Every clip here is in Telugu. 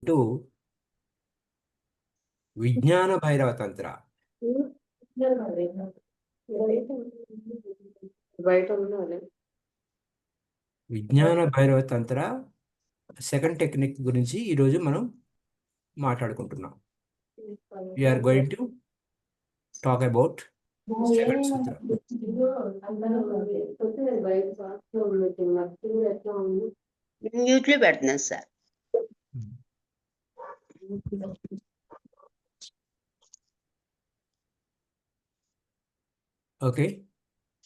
టు విజ్ఞాన భైరవ తంత్ర. బయట ఉన్నది. విజ్ఞాన భైరవ తంత్ర సెకండ్ టెక్నిక్ గురించి ఈరోజు మనం మాట్లాడుకుంటున్నాం. We're going to talk about second sutra. మ్యూట్లో పెడుతున్నాను sir. Okay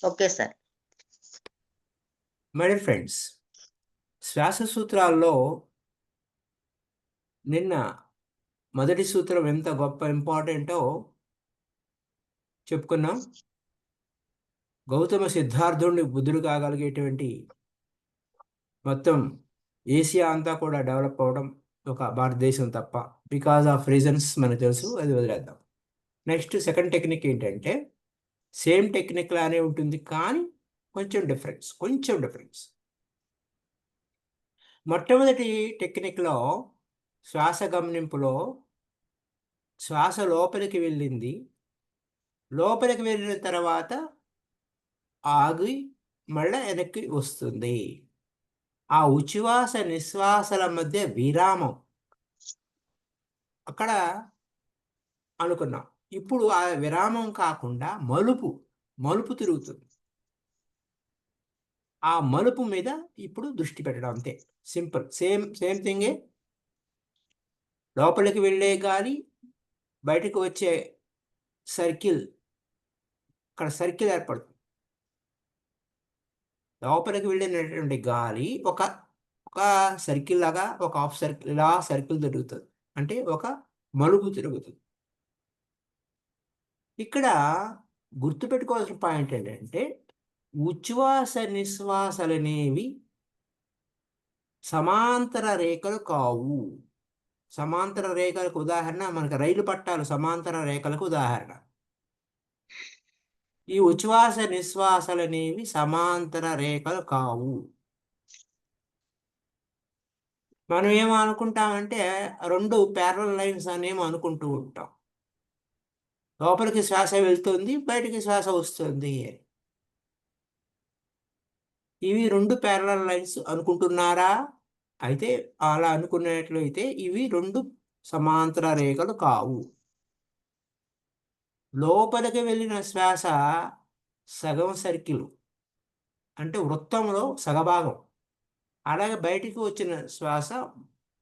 okay sir. My dear friends, శ్వాస సూత్రాల్లో నిన్న మొదటి సూత్రం ఎంత గొప్ప ఇంపార్టెంటో చెప్పుకున్నాం. గౌతమ సిద్ధార్థుడిని బుద్ధుడు కాగలిగేటువంటి మొత్తం ఏషియా అంతా కూడా డెవలప్ అవ్వడం ఒక భారతదేశం తప్ప, బికాజ్ ఆఫ్ రీజన్స్ మనకు తెలుసు, అది వదిలేద్దాం. నెక్స్ట్ సెకండ్ టెక్నిక్ ఏంటంటే సేమ్ టెక్నిక్ లానే ఉంటుంది, కానీ కొంచెం డిఫరెన్స్. మొట్టమొదటి టెక్నిక్లో శ్వాస గమనింపులో శ్వాస లోపలికి వెళ్ళింది, లోపలికి వెళ్ళిన తర్వాత ఆగి మళ్ళీ వెనక్కి వస్తుంది. ఆ ఉచ్ఛ్వాస నిశ్వాసల మధ్య విరామం అక్కడ అనుకున్నాం. ఇప్పుడు ఆ విరామం కాకుండా మలుపు తిరుగుతుంది. ఆ మలుపు మీద ఇప్పుడు దృష్టి పెట్టడం, అంతే, సింపుల్. సేమ్ థింగే. లోపలికి వెళ్ళే గాలి, బయటకు వచ్చే సర్కిల్, అక్కడ సర్కిల్ ఏర్పడుతుంది. లోపలికి వెళ్ళినటువంటి గాలి ఒక సర్కిల్ లాగా, ఒక హాఫ్ సర్కిల్, ఇలా సర్కిల్ తిరుగుతుంది, అంటే ఒక మలుపు తిరుగుతుంది. ఇక్కడ గుర్తుపెట్టుకోవాల్సిన పాయింట్ ఏంటంటే ఉచ్ఛ్వాస నిశ్వాసలు అనేవి సమాంతర రేఖలు కావు. సమాంతర రేఖలకు ఉదాహరణ మనకు రైలు పట్టాలు సమాంతర రేఖలకు ఉదాహరణ. ఈ ఉచ్ఛ్వాస నిశ్వాసలు అనేవి సమాంతర రేఖలు కావు. మనం ఏమనుకుంటామంటే రెండు ప్యారలల్ లైన్స్ అనేమో అనుకుంటూ ఉంటాం. లోపలికి శ్వాస వెళ్తుంది, బయటికి శ్వాస వస్తుంది. ఇవి రెండు ప్యారలల్ లైన్స్ అనుకుంటున్నారా? అయితే అలా అనుకునేట్లయితే ఇవి రెండు సమాంతర రేఖలు కావు. లోపలికి వెళ్ళిన శ్వాస సగం సర్కిల్, అంటే వృత్తంలో సగభాగం. అలాగే బయటికి వచ్చిన శ్వాస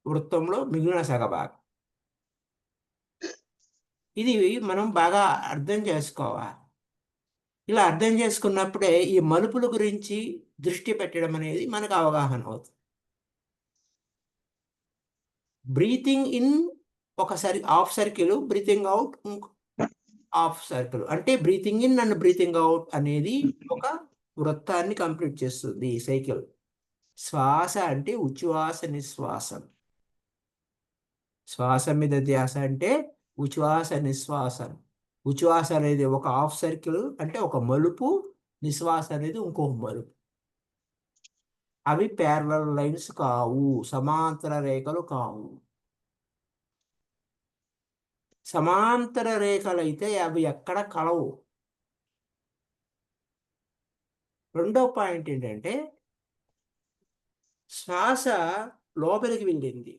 వృత్తంలో మిగిలిన సగభాగం. ఇది మనం బాగా అర్థం చేసుకోవాలి. ఇలా అర్థం చేసుకున్నప్పుడే ఈ మలుపుల గురించి దృష్టి పెట్టడం అనేది మనకు అవగాహన అవుతుంది. బ్రీతింగ్ ఇన్ ఒకసారి half circle, breathing out half circle, అంటే breathing in and breathing out అనేది ఒక వృత్తాన్ని కంప్లీట్ చేస్తుంది ఈ సైకిల్. శ్వాస అంటే ఉచ్ఛ్వాస నిశ్వాసం, శ్వాస మీద ధ్యాస అంటే ఉచ్ఛ్వాస నిశ్వాసం. ఉచ్ఛ్వాస అనేది ఒక హాఫ్ సర్కిల్, అంటే ఒక మలుపు, నిశ్వాస అనేది ఇంకొక మలుపు. అవి ప్యారలల్ లైన్స్ కావు, సమాంతర రేఖలు కావు. సమాంతర రేఖలు అయితే అవి ఎక్కడ కలవు. రెండో పాయింట్ ఏంటంటే శ్వాస లోపలికి వెళ్ళింది,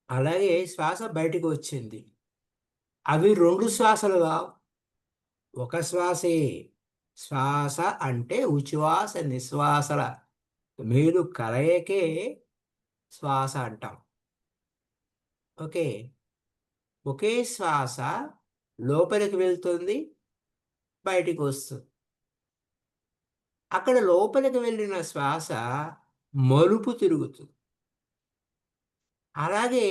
అలాగే శ్వాస బయటకు వచ్చింది. అవి రెండు శ్వాసలుగా ఒక శ్వాసే. శ్వాస అంటే ఉచ్ఛ్వాస నిశ్వాసల మేలు కలయికే శ్వాస అంటాం. ఓకే, ఒకే శ్వాస లోపలికి వెళ్తుంది, బయటికి వస్తుంది. అక్కడ లోపలికి వెళ్ళిన శ్వాస మలుపు తిరుగుతుంది, అలాగే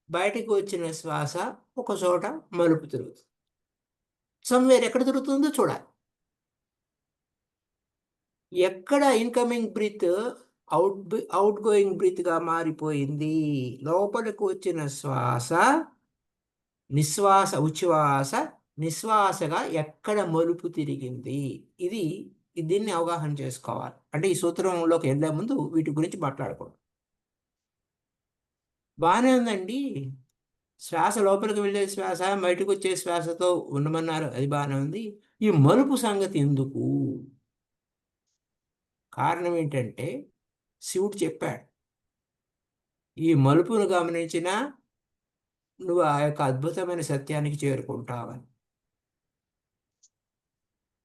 బయటికి వచ్చిన శ్వాస ఒక చోట మలుపు తిరుగుతుంది. సమ్వేర్ ఎక్కడ తిరుగుతుందో చూడాలి. ఎక్కడ ఇన్కమింగ్ బ్రీత్ అవుట్ గోయింగ్ బ్రీత్గా మారిపోయింది, లోపలికి వచ్చిన శ్వాస ఉచ్ఛ్వాస నిశ్వాసగా ఎక్కడ మలుపు తిరిగింది, దీన్ని అవగాహన చేసుకోవాలి. అంటే ఈ సూత్రంలోకి వెళ్ళే ముందు వీటి గురించి మాట్లాడుకోండి. బాగానే ఉందండి. శ్వాస లోపలికి వెళ్ళే శ్వాస బయటకు వచ్చే శ్వాసతో ఉండమన్నారు, అది బాగానే ఉంది. ఈ మలుపు సంగతి ఎందుకు? కారణం ఏంటంటే శివుడు చెప్పాడు, ఈ మలుపును గమనించిన నువ్వు ఆ యొక్క అద్భుతమైన సత్యానికి చేరుకుంటావని.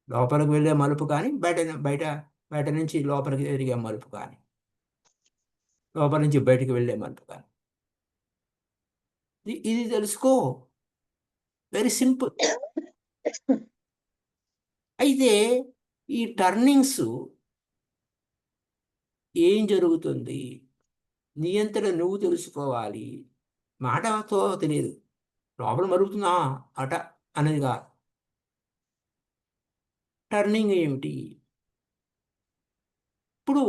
లోపలికి వెళ్ళే మలుపు కానీ, బయట బయట బయట నుంచి లోపలికి తిరిగే మలుపు కానీ, లోపల నుంచి బయటికి వెళ్ళే మలుపు కానీ, ఇది తెలుసుకో. Very simple. అయితే ఈ టర్నింగ్స్ ఏం జరుగుతుంది, నియంత్రణ నువ్వు తెలుసుకోవాలి. మాటతో తెలియదు, లోపల మరుగుతుందా అట అనేది కాదు. టర్నింగ్ ఏమిటి? ఇప్పుడు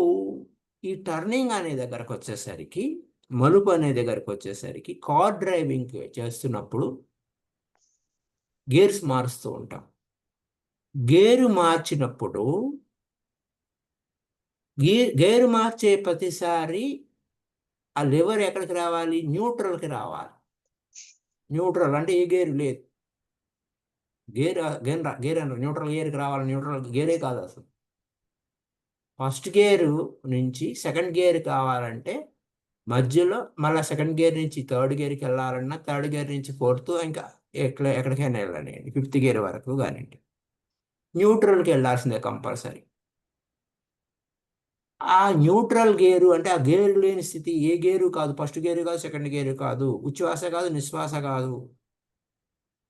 ఈ టర్నింగ్ అనే దగ్గరకు వచ్చేసరికి, మలుపు అనే దగ్గరకు వచ్చేసరికి, కార్ డ్రైవింగ్ చేస్తున్నప్పుడు గేర్స్ మారుస్తూ ఉంటాం. గేరు మార్చినప్పుడు గేరు మార్చే ప్రతిసారి ఆ లివర్ ఎక్కడికి రావాలి? న్యూట్రల్కి రావాలి. న్యూట్రల్ అంటే ఏ గేరు లేదు, గేర్ గేర్ గేర్ అన్నారు, న్యూట్రల్ గేర్కి రావాలి. న్యూట్రల్ గేరే కాదు అసలు. ఫస్ట్ గేరు నుంచి సెకండ్ గేర్ కావాలంటే మధ్యలో మళ్ళీ సెకండ్ గేర్ నుంచి థర్డ్ గేర్కి వెళ్ళాలన్నా, థర్డ్ గేర్ నుంచి ఫోర్త్, ఇంకా ఎక్కడికైనా వెళ్ళండి, ఫిఫ్త్ గేర్ వరకు కానివ్వండి, న్యూట్రల్కి వెళ్ళాల్సిందే కంపల్సరీ. ఆ న్యూట్రల్ గేరు అంటే ఆ గేరు లేని స్థితి ఏ గేరు కాదు, ఫస్ట్ గేరు కాదు, సెకండ్ గేరు కాదు, ఉచ్ఛ్వాస కాదు, నిశ్వాస కాదు.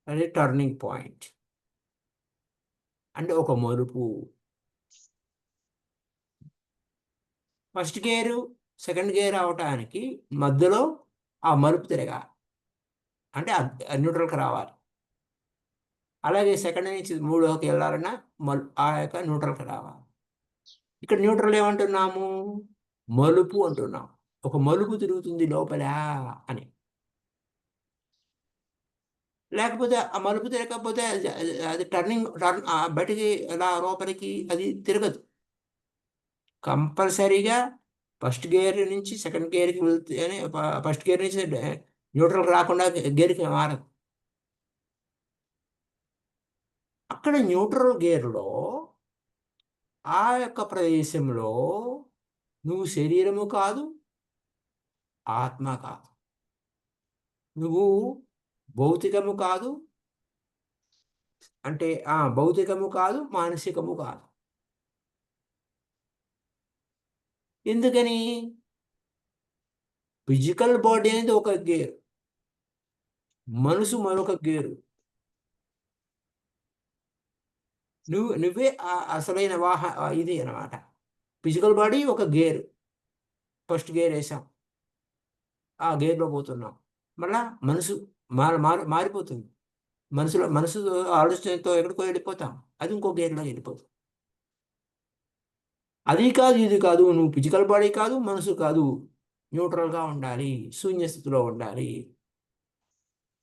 అది టర్నింగ్ పాయింట్ అంటే ఒక మలుపు. ఫస్ట్ గేరు సెకండ్ గేర్ అవటానికి మధ్యలో ఆ మలుపు తిరగాలి, అంటే న్యూట్రల్కి రావాలి. అలాగే సెకండ్ నుంచి మూడోకి వెళ్ళాలన్నా ఆ యొక్క న్యూట్రల్కి రావాలి. ఇక్కడ న్యూట్రల్ ఏమంటున్నాము? మలుపు అంటున్నాం. ఒక మలుపు తిరుగుతుంది లోపల అని. లేకపోతే ఆ మలుపు తిరగకపోతే అది టర్న్ బయటికి ఎలా లోపలికి అది తిరగదు. కంపల్సరీగా ఫస్ట్ గేర్ నుంచి సెకండ్ గేర్కి వెళ్తేనే, ఫస్ట్ గేర్ నుంచి న్యూట్రల్ రాకుండా గేర్కి మారదు. అక్కడ న్యూట్రల్ గేర్లో ఆ యొక్క ప్రదేశంలో నువ్వు శరీరము కాదు, ఆత్మ కాదు, నువ్వు భౌతికము కాదు, అంటే భౌతికము కాదు, మానసికము కాదు. ఎందుకని? ఫిజికల్ బాడీ అనేది ఒక గేరు, మనసు మరొక గేరు. నువ్వే అసలైన ఇది అనమాట. ఫిజికల్ బాడీ ఒక గేరు, ఫస్ట్ గేర్ వేసాం, ఆ గేర్లో పోతున్నాం. మళ్ళా మనసు మారిపోతుంది. మనసు ఆలోచనతో ఎక్కడికో వెళ్ళిపోతాం, అది ఇంకో గేర్లో వెళ్ళిపోతుంది. అది కాదు ఇది కాదు, నువ్వు ఫిజికల్ బాడీ కాదు, మనసు కాదు, న్యూట్రల్గా ఉండాలి, శూన్యస్థితిలో ఉండాలి.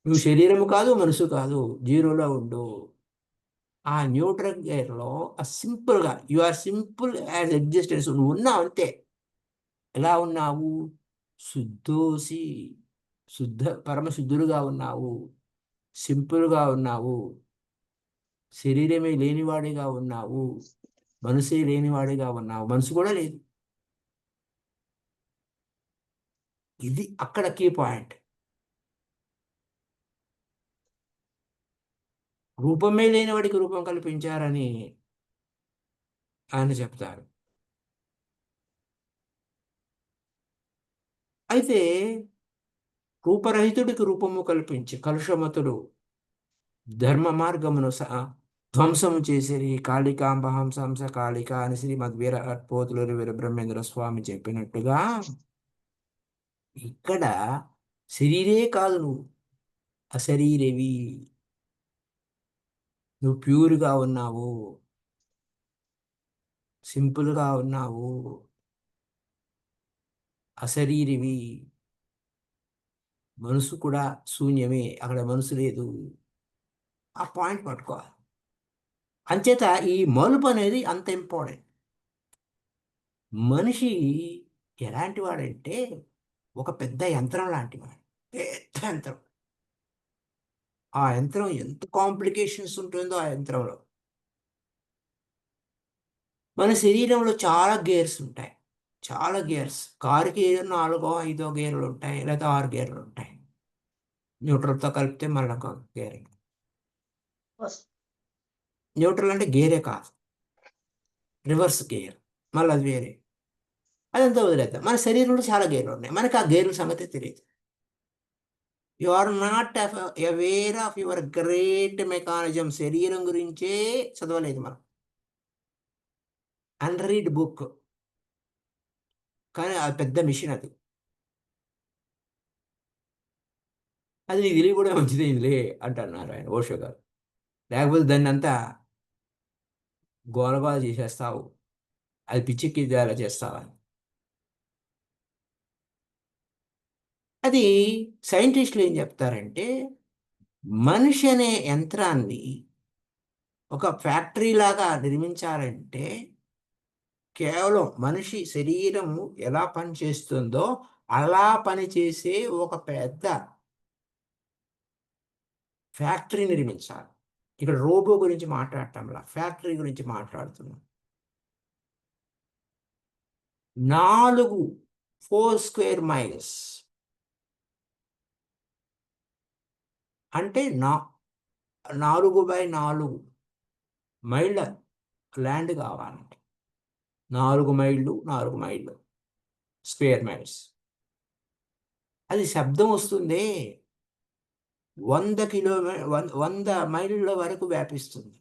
నువ్వు శరీరము కాదు, మనసు కాదు, జీరోలో ఉండు. ఆ న్యూట్రల్ గేర్లో సింపుల్గా you are simple as existence, నువ్వు ఉన్నావు అంతే. ఎలా ఉన్నావు? శుద్ధోసి, పరమశుద్ధులుగా ఉన్నావు, సింపుల్గా ఉన్నావు, శరీరమే లేనివాడిగా ఉన్నావు, మనసే లేనివాడిగా ఉన్నావు, మనసు కూడా లేదు. ఇది అక్కడ కీ పాయింట్. రూపమే లేనివాడికి రూపం కల్పించారని ఆయన చెప్తారు. అయితే రూపరహితుడికి రూపము కల్పించి కలుషమతుడు ధర్మ మార్గమును ధ్వంసము చేసిరి కాళికాంబ హంస కాళిక అని శ్రీమద్ పోతులూరి వీర బ్రహ్మేంద్ర స్వామి చెప్పినట్టుగా, ఇక్కడ శరీరే కాదు, నువ్వు అశరీరవి, నువ్వు ప్యూర్గా ఉన్నావు, సింపుల్గా ఉన్నావు, అశరీరివి. మనసు కూడా శూన్యమే, అక్కడ మనసు లేదు. ఆ పాయింట్ పట్టుకోవాలి. అంచేత ఈ మలుపు అనేది అంత ఇంపార్టెంట్. మనిషి ఎలాంటి వాడంటే ఒక పెద్ద యంత్రం లాంటివి. పెద్ద యంత్రం. ఆ యంత్రం ఎంత కాంప్లికేషన్స్ ఉంటుందో ఆ యంత్రంలో. మన శరీరంలో చాలా గేర్స్ ఉంటాయి. చాలా గేర్స్. కారుకి ఏదో 4 5 గేర్లు ఉంటాయి. లేదా 6 గేర్లు ఉంటాయి. న్యూట్రల్‌తో కలిపితే మళ్ళీ ఒక గేర్. న్యూట్రల్ అంటే గేరే కాదు. Reverse gear. మళ్ళీ అది వేరే. అదంతా వదిలేద్దాం. మన శరీరంలో చాలా గేర్లు ఉన్నాయి. మనకు ఆ గేర్ల సంగతి తెలియదు. You are not aware of your great mechanism. శరీరం గురించే చదవలేదు మనం. Unread book. కానీ అది పెద్ద మిషన్ అది. అది నీకు తెలియకపోవడం మంచిదైందిలే అంటున్నారు ఆయన ఓషో గారు. లేకపోతే దాన్నంతా గోలగోల చేసేస్తావు. అది పిచ్చెక్కించేలా చేస్తావా? అది సైంటిస్టులు ఏం చెప్తారంటే, మనిషి అనే యంత్రాన్ని ఒక ఫ్యాక్టరీ లాగా నిర్మించాలంటే, కేవలం మనిషి శరీరము ఎలా పనిచేస్తుందో అలా పనిచేసే ఒక పెద్ద ఫ్యాక్టరీ నిర్మించాలి. ఇక్కడ రోబో గురించి మాట్లాడటంలా, ఫ్యాక్టరీ గురించి మాట్లాడుతున్నాం. 4 4 స్క్వేర్ మైల్స్ అంటే 4/4 మైళ్ళ ల్యాండ్ కావాలంటే. 4 మైళ్ళు, 4 మైళ్ళు స్క్వేర్ మైల్స్. అది శబ్దం వస్తుందే 100 100 మైళ్ళ వరకు వ్యాపిస్తుంది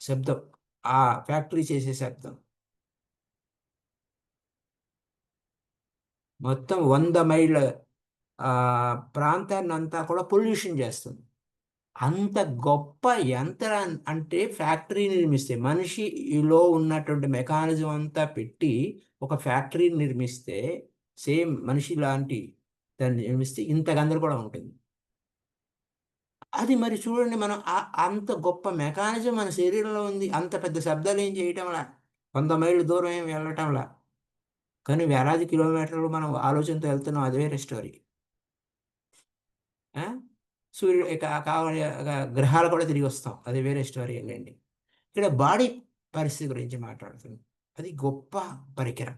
శబ్దం. ఆ ఫ్యాక్టరీ చేసే శబ్దం. మొత్తం 100 మైళ్ళ ప్రాంతాన్నంతా కూడా పొల్యూషన్ చేస్తుంది. అంత గొప్ప యంత్రం అంటే ఫ్యాక్టరీ నిర్మిస్తే, మనిషిలో ఉన్నటువంటి మెకానిజం అంతా పెట్టి ఒక ఫ్యాక్టరీని నిర్మిస్తే, సేమ్ మనిషి లాంటి దాన్ని నిర్మిస్తే ఇంత గందరగోళం ఉంటుంది. అది మరి చూడండి, మనం అంత గొప్ప మెకానిజం మన శరీరంలో ఉంది. అంత పెద్ద శబ్దాలు ఏం చేయటంలా, 100 మైళ్ళు దూరం ఏం వెళ్ళటంలా. కానీ వేలాది కిలోమీటర్లు మనం ఆలోచనతో వెళ్తున్నాం, అది వేరే స్టోరీ. ఆ? సూర్యుడు కావాలి గ్రహాలు కూడా తిరిగి వస్తాం, అది వేరే స్టోరీ వెళ్ళండి. ఇక్కడ బాడీ పరిస్థితి గురించి మాట్లాడుతుంది. అది గొప్ప పరికరం.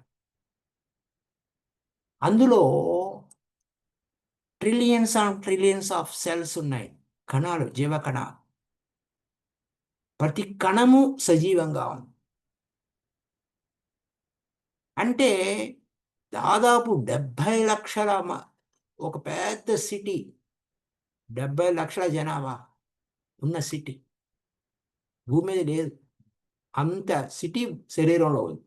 అందులో trillions of trillions of cells ఉన్నాయి. కణాలు, జీవ కణాలు. ప్రతి కణము సజీవంగా ఉంది. అంటే దాదాపు 70 లక్షల ఒక పెద్ద సిటీ, 70 లక్షల జనాభా ఉన్న సిటీ భూమి మీద లేదు. అంత సిటీ శరీరంలో ఉంది.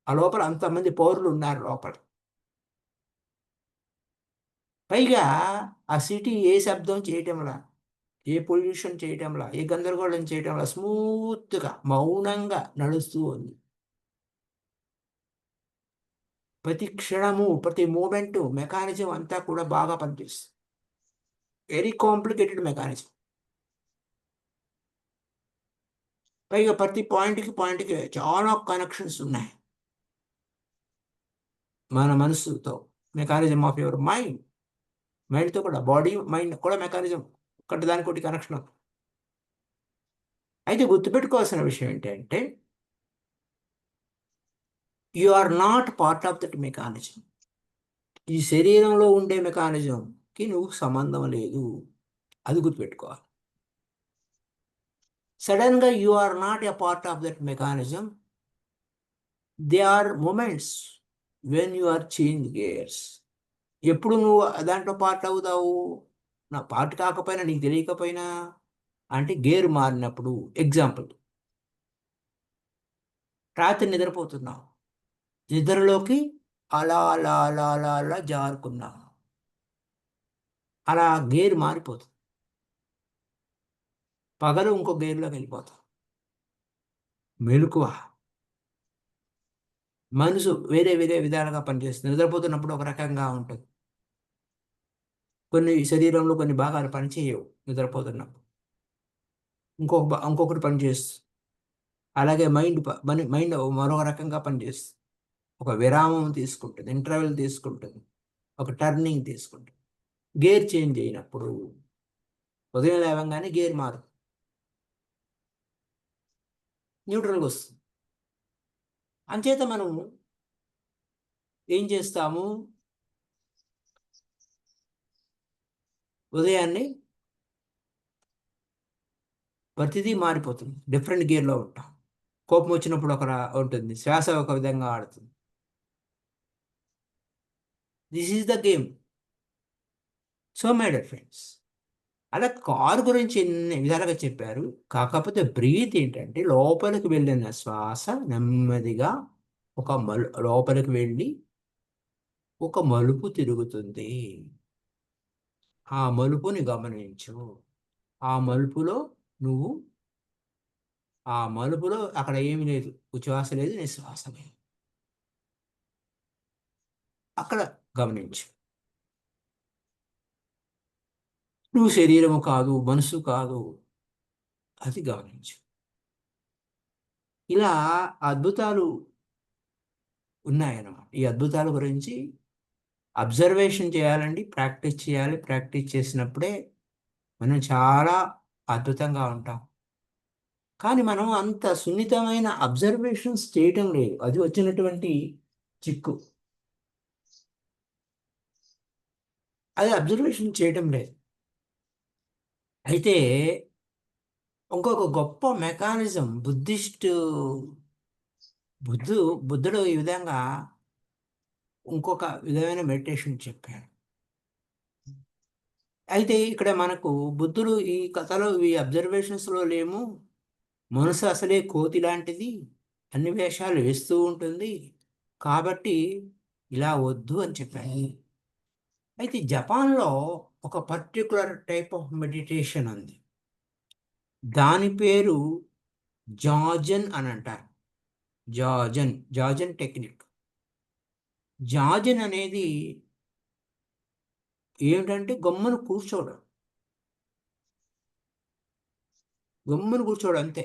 ఆ లోపల అంతమంది పౌరులు ఉన్నారు లోపల. పైగా ఆ సిటీ ఏ శబ్దం చేయటంలా, ఏ పొల్యూషన్ చేయటంలా, ఏ గందరగోళం చేయటంలా, స్మూత్గా మౌనంగా నడుస్తూ ఉంది. ప్రతి క్షణము, ప్రతి మూమెంటు, మెకానిజం అంతా కూడా బాగా పనిచేస్తుంది. Very complicated mechanism. పైగా ప్రతి పాయింట్కి చాలా కనెక్షన్స్ ఉన్నాయి. మన మనసుతో, మెకానిజం ఆఫ్ యువర్ మైండ్తో కూడా, బాడీ మైండ్ కూడా మెకానిజం, ఒకటి దానికొకటి కనెక్షన్. అయితే గుర్తుపెట్టుకోవాల్సిన విషయం ఏంటంటే, you are not part of that mechanism. ఈ శరీరంలో ఉండే మెకానిజంకి నువ్వు సంబంధం లేదు, అది గుర్తుపెట్టుకోవాలి. సడన్గా you are not a part of that mechanism. They are moments when you are change gears. ఎప్పుడు నువ్వు దాంట్లో పార్ట్ అవుతావు? నా పార్ట్ కాకపోయినా, నీకు తెలియకపోయినా, అంటే గేరు మారినప్పుడు. ఎగ్జాంపుల్, రాత్రి నిద్రపోతున్నావు, నిద్రలోకి అలా అలా అలా అలా అలా జారుకున్నావు, అలా గేరు మారిపోతుంది. పగలు ఇంకో గేర్లోకి వెళ్ళిపోతావు. మెలకువ, మనసు వేరే వేరే విధాలుగా పనిచేస్తుంది. నిద్రపోతున్నప్పుడు ఒక రకంగా ఉంటుంది. శరీరంలో కొన్ని భాగాలు పనిచేయవు నిద్రపోతున్నప్పుడు, ఇంకొకటి పనిచేస్తుంది. అలాగే మైండ్ మరొక రకంగా పనిచేస్తుంది. ఒక విరామం తీసుకుంటుంది, ఇంటర్వెల్ తీసుకుంటుంది, ఒక టర్నింగ్ తీసుకుంటుంది. గేర్ చేంజ్ అయినప్పుడు ఉదయం లేవగానే గేర్ మారు న్యూట్రల్గా వస్తుంది. అంచేత మనం ఏం చేస్తాము, ఉదయాన్నే ప్రతిదీ మారిపోతుంది, డిఫరెంట్ గేర్లో ఉంటాం. కోపం వచ్చినప్పుడు ఒక ఉంటుంది, శ్వాస ఒక విధంగా ఆడుతుంది. This is the game. So my dear friends, అలా కారు గురించి ఎన్ని విధాలుగా చెప్పారు. కాకపోతే బ్రీత్ ఏంటంటే లోపలికి వెళ్ళిన శ్వాస నెమ్మదిగా లోపలికి వెళ్ళి ఒక మలుపు తిరుగుతుంది. ఆ మలుపుని గమనించు. ఆ మలుపులో నువ్వు ఆ మలుపులో అక్కడ ఏమీ లేదు, ఉచ్ఛ్వాస లేదు, నిశ్వాస లేదు. అక్కడ గమనించు. నువ్వు శరీరము కాదు, మనసు కాదు, అది గమనించు. ఇలా అద్భుతాలు ఉన్నాయన్నమాట. ఈ అద్భుతాల గురించి అబ్జర్వేషన్ చేయాలండి, ప్రాక్టీస్ చేయాలి. ప్రాక్టీస్ చేసినప్పుడే మనం చాలా అద్భుతంగా ఉంటాం. కానీ మనం అంత సున్నితమైన అబ్జర్వేషన్స్ చేయటం లేదు. అది వచ్చినటువంటి చిక్కు. అది అబ్జర్వేషన్ చేయటం లేదు. అయితే ఇంకొక గొప్ప మెకానిజం బుద్ధుడు ఈ విధంగా ఇంకొక విధమైన మెడిటేషన్ చెప్పాడు. అయితే ఇక్కడ మనకు బుద్ధుడు ఈ కథలో ఈ అబ్జర్వేషన్స్లో లేము, మనసు అసలే కోతి లాంటిది, అన్ని వేషాలు వేస్తూ ఉంటుంది, కాబట్టి ఇలా వద్దు అని చెప్పాడు. అయితే జపాన్లో ఒక పర్టికులర్ టైప్ ఆఫ్ మెడిటేషన్ ఉంది. దాని పేరు జాజన్ అని అంటారు. జాజన్ టెక్నిక్. జాజన్ అనేది ఏమిటంటే గమ్మును కూర్చోవడం అంతే.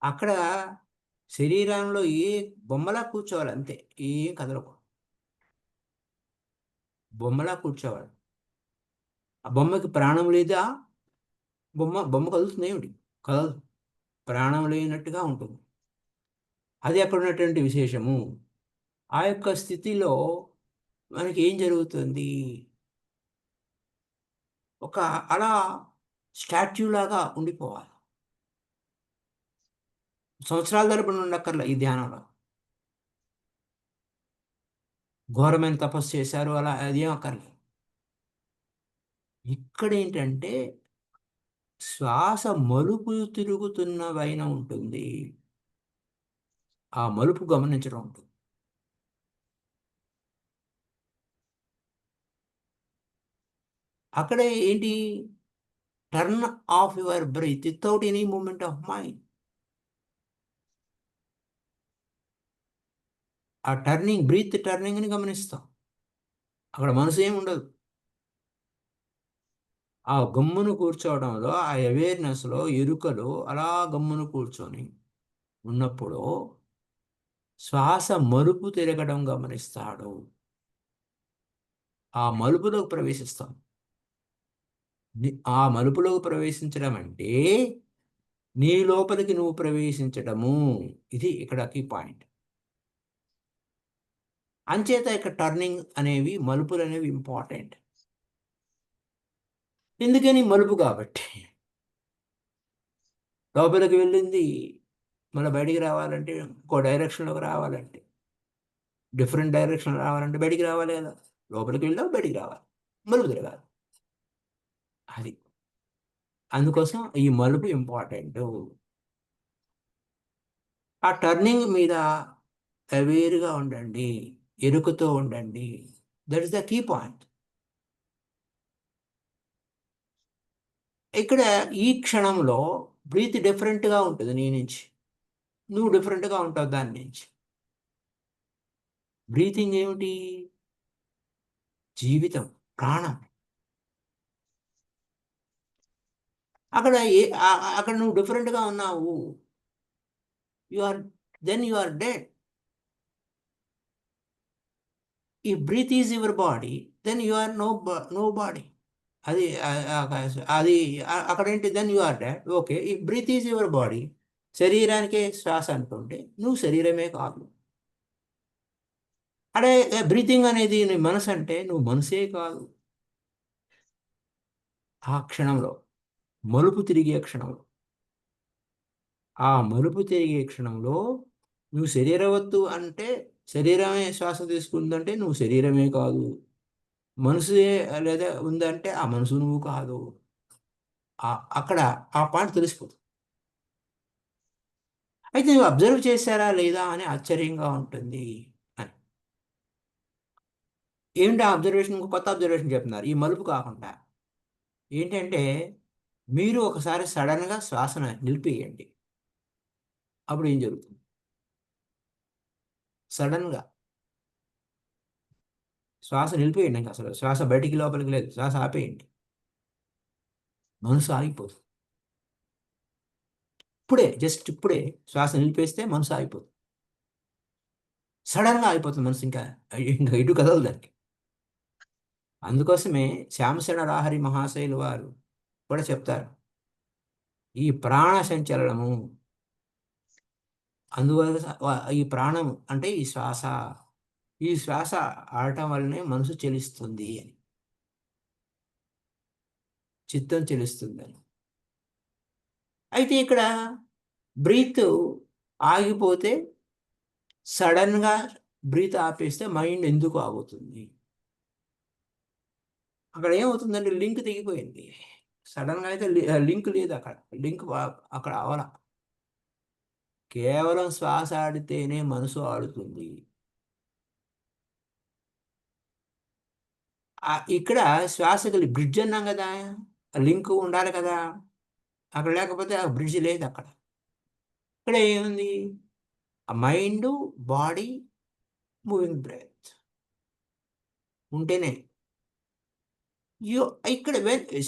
అక్కడ శరీరంలో ఏ బొమ్మలా కూర్చోవాలి అంతే, ఏం కదలకూడదు. బొమ్మలా కూర్చోవాలి. ఆ బొమ్మకి ప్రాణం లేదా? బొమ్మ కదులుతుంది ఏమిటి? కదలదు. ప్రాణం లేనట్టుగా ఉంటుంది. అది అక్కడ ఉన్నటువంటి విశేషము. ఆ యొక్క స్థితిలో మనకి ఏం జరుగుతుంది, అలా స్టాచ్యూ లాగా ఉండిపోవాలి. సంవత్సరాల తరబడి ఉండక్కర్లే ఈ ధ్యానంలో. ఘోరమైన తపస్సు చేశారు అలా అదేం అక్కర్లేదు. ఇక్కడ ఏంటంటే శ్వాస మలుపు తిరుగుతున్న పైన ఉంటుంది. ఆ మలుపు గమనించడం ఉంటుంది. అక్కడే ఏంటి, turn off your breath without any moment of mind. ఆ బ్రీత్ టర్నింగ్ని గమనిస్తాం. అక్కడ మనసు ఏమి ఉండదు. ఆ గమ్మును కూర్చోవడంలో, ఆ అవేర్నెస్లో, ఎరుకలో అలా గమ్మును కూర్చొని ఉన్నప్పుడు శ్వాస మలుపు తిరగడం గమనిస్తాడు. ఆ మలుపులోకి ప్రవేశిస్తాం. ఆ మలుపులోకి ప్రవేశించడం అంటే నీ లోపలికి నువ్వు ప్రవేశించడము. ఇది ఇక్కడ కీ పాయింట్. అంచేత ఇక్కడ టర్నింగ్ అనేవి, మలుపులు అనేవి ఇంపార్టెంట్. ఎందుకని? మలుపు కాబట్టి. లోపలికి వెళ్ళింది మళ్ళీ బయటికి రావాలంటే, ఇంకో డైరెక్షన్లోకి రావాలంటే, డిఫరెంట్ డైరెక్షన్ రావాలంటే బయటికి రావాలి కదా. లోపలికి వెళ్దాం, బయటికి రావాలి, మలుపు తిరగాలి. అది అందుకోసం ఈ మలుపు ఇంపార్టెంట్. ఆ టర్నింగ్ మీద అవేర్గా ఉండండి, ఎరుకతో ఉండండి. That is the key point. ఇక్కడ ఈ క్షణంలో బ్రీత్ డిఫరెంట్గా ఉంటుంది నీ నుంచి, నువ్వు డిఫరెంట్గా ఉంటావు దాని నుంచి. బ్రీతింగ్ ఏమిటి? జీవితం, ప్రాణం. అక్కడ అక్కడ నువ్వు డిఫరెంట్గా ఉన్నావు. You are then you are dead. If breath is your body, then you are no body. అది అది అక్కడేంటి, then you are dead. Okay, ఈ బ్రీత్ ఈజ్ యువర్ బాడీ, శరీరానికే శ్వాస అనుకుంటే నువ్వు శరీరమే కాదు. అడే బ్రీతింగ్ అనేది నీ మనసు అంటే నువ్వు మనసే కాదు. ఆ క్షణంలో, మలుపు తిరిగే క్షణంలో, ఆ మలుపు తిరిగే క్షణంలో నువ్వు శరీరవత్తు అంటే, శరీరమే శ్వాస తీసుకుందంటే నువ్వు శరీరమే కాదు. మనసే లేదా ఉందంటే ఆ మనసు నువ్వు కాదు. అక్కడ ఆ పాయింట్ తెలిసిపోతుంది. అయితే నువ్వు అబ్జర్వ్ చేశారా లేదా అని ఆశ్చర్యంగా ఉంటుంది అని. ఏంటి ఆ అబ్జర్వేషన్? కొత్త అబ్జర్వేషన్ చెప్తున్నారు ఈ మలుపు కాకుండా. ఏంటంటే, మీరు ఒకసారి సడన్గా శ్వాసను నిలిపేయండి. అప్పుడు ఏం జరుగుతుంది? సడన్గా శ్వాస నిలిపేయండి. ఇంకా అసలు శ్వాస బయటికి లోపలికి లేదు, శ్వాస ఆపేయండి. మనసు ఆగిపోతుంది. ఇప్పుడే, జస్ట్ ఇప్పుడే శ్వాస నిలిపేస్తే మనసు ఆగిపోతుంది. సడన్గా ఆగిపోతుంది మనసు, ఇంకా ఇంకా ఇటు కదలదు దానికి. అందుకోసమే శ్యామశరణ రాహరి మహాశయులు వారు కూడా చెప్తారు, ఈ ప్రాణ సంచలనము, అందువల్ల ఈ ప్రాణం అంటే ఈ శ్వాస, ఈ శ్వాస ఆడటం వల్లనే మనసు చెలిస్తుంది అని, చిత్తం చెలిస్తుందని. అయితే ఇక్కడ బ్రీత్ ఆగిపోతే, సడన్గా బ్రీత్ ఆపేస్తే మైండ్ ఎందుకు ఆగుతుంది? అక్కడ ఏమవుతుందంటే లింక్ తెగిపోయింది. సడన్గా అయితే లింక్ లేదు, అక్కడ లింక్ అక్కడ అవల. కేవలం శ్వాస ఆడితేనే మనసు ఆడుతుంది. ఇక్కడ శ్వాసకి బ్రిడ్జ్ అన్నాం కదా, లింక్ ఉండాలి కదా. అక్కడ లేకపోతే ఆ బ్రిడ్జ్ లేదు అక్కడ. ఇక్కడ ఏముంది? ఆ మైండ్, బాడీ, మూవింగ్ బ్రెత్ ఉంటేనే ఇక్కడ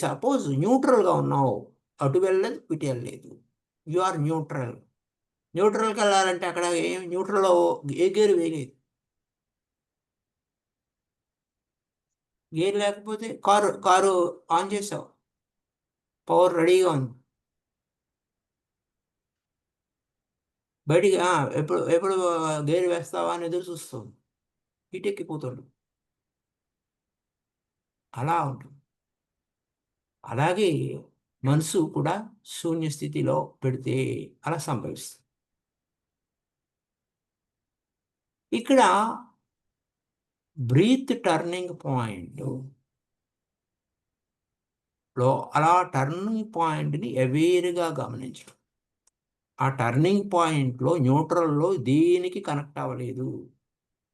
సపోజ్ న్యూట్రల్గా ఉన్నావు, అటు వెళ్ళలేదు ఇటు వెళ్ళలేదు, యు ఆర్ న్యూట్రల్. న్యూట్రల్కి వెళ్ళాలంటే అక్కడ ఏం న్యూట్రల్లో ఏ గేరు వేయలేదు. గేర్ లేకపోతే కారు ఆన్ చేసావు, పవర్ రెడీగా ఉంది, బయటికి ఎప్పుడు ఎప్పుడు గేర్ వేస్తావా అని ఎదురు చూస్తుంది, హీటెక్కిపోతాడు. అలా ఉంటుంది. అలాగే మనసు కూడా శూన్య స్థితిలో పెడితే అలా సంభవిస్తుంది. ఇక్కడ బ్రీత్ టర్నింగ్ పాయింట్ లో అలా టర్నింగ్ పాయింట్ని అవేర్గా గమనించడం. ఆ టర్నింగ్ పాయింట్లో న్యూట్రల్లో దేనికి కనెక్ట్ అవ్వలేదు,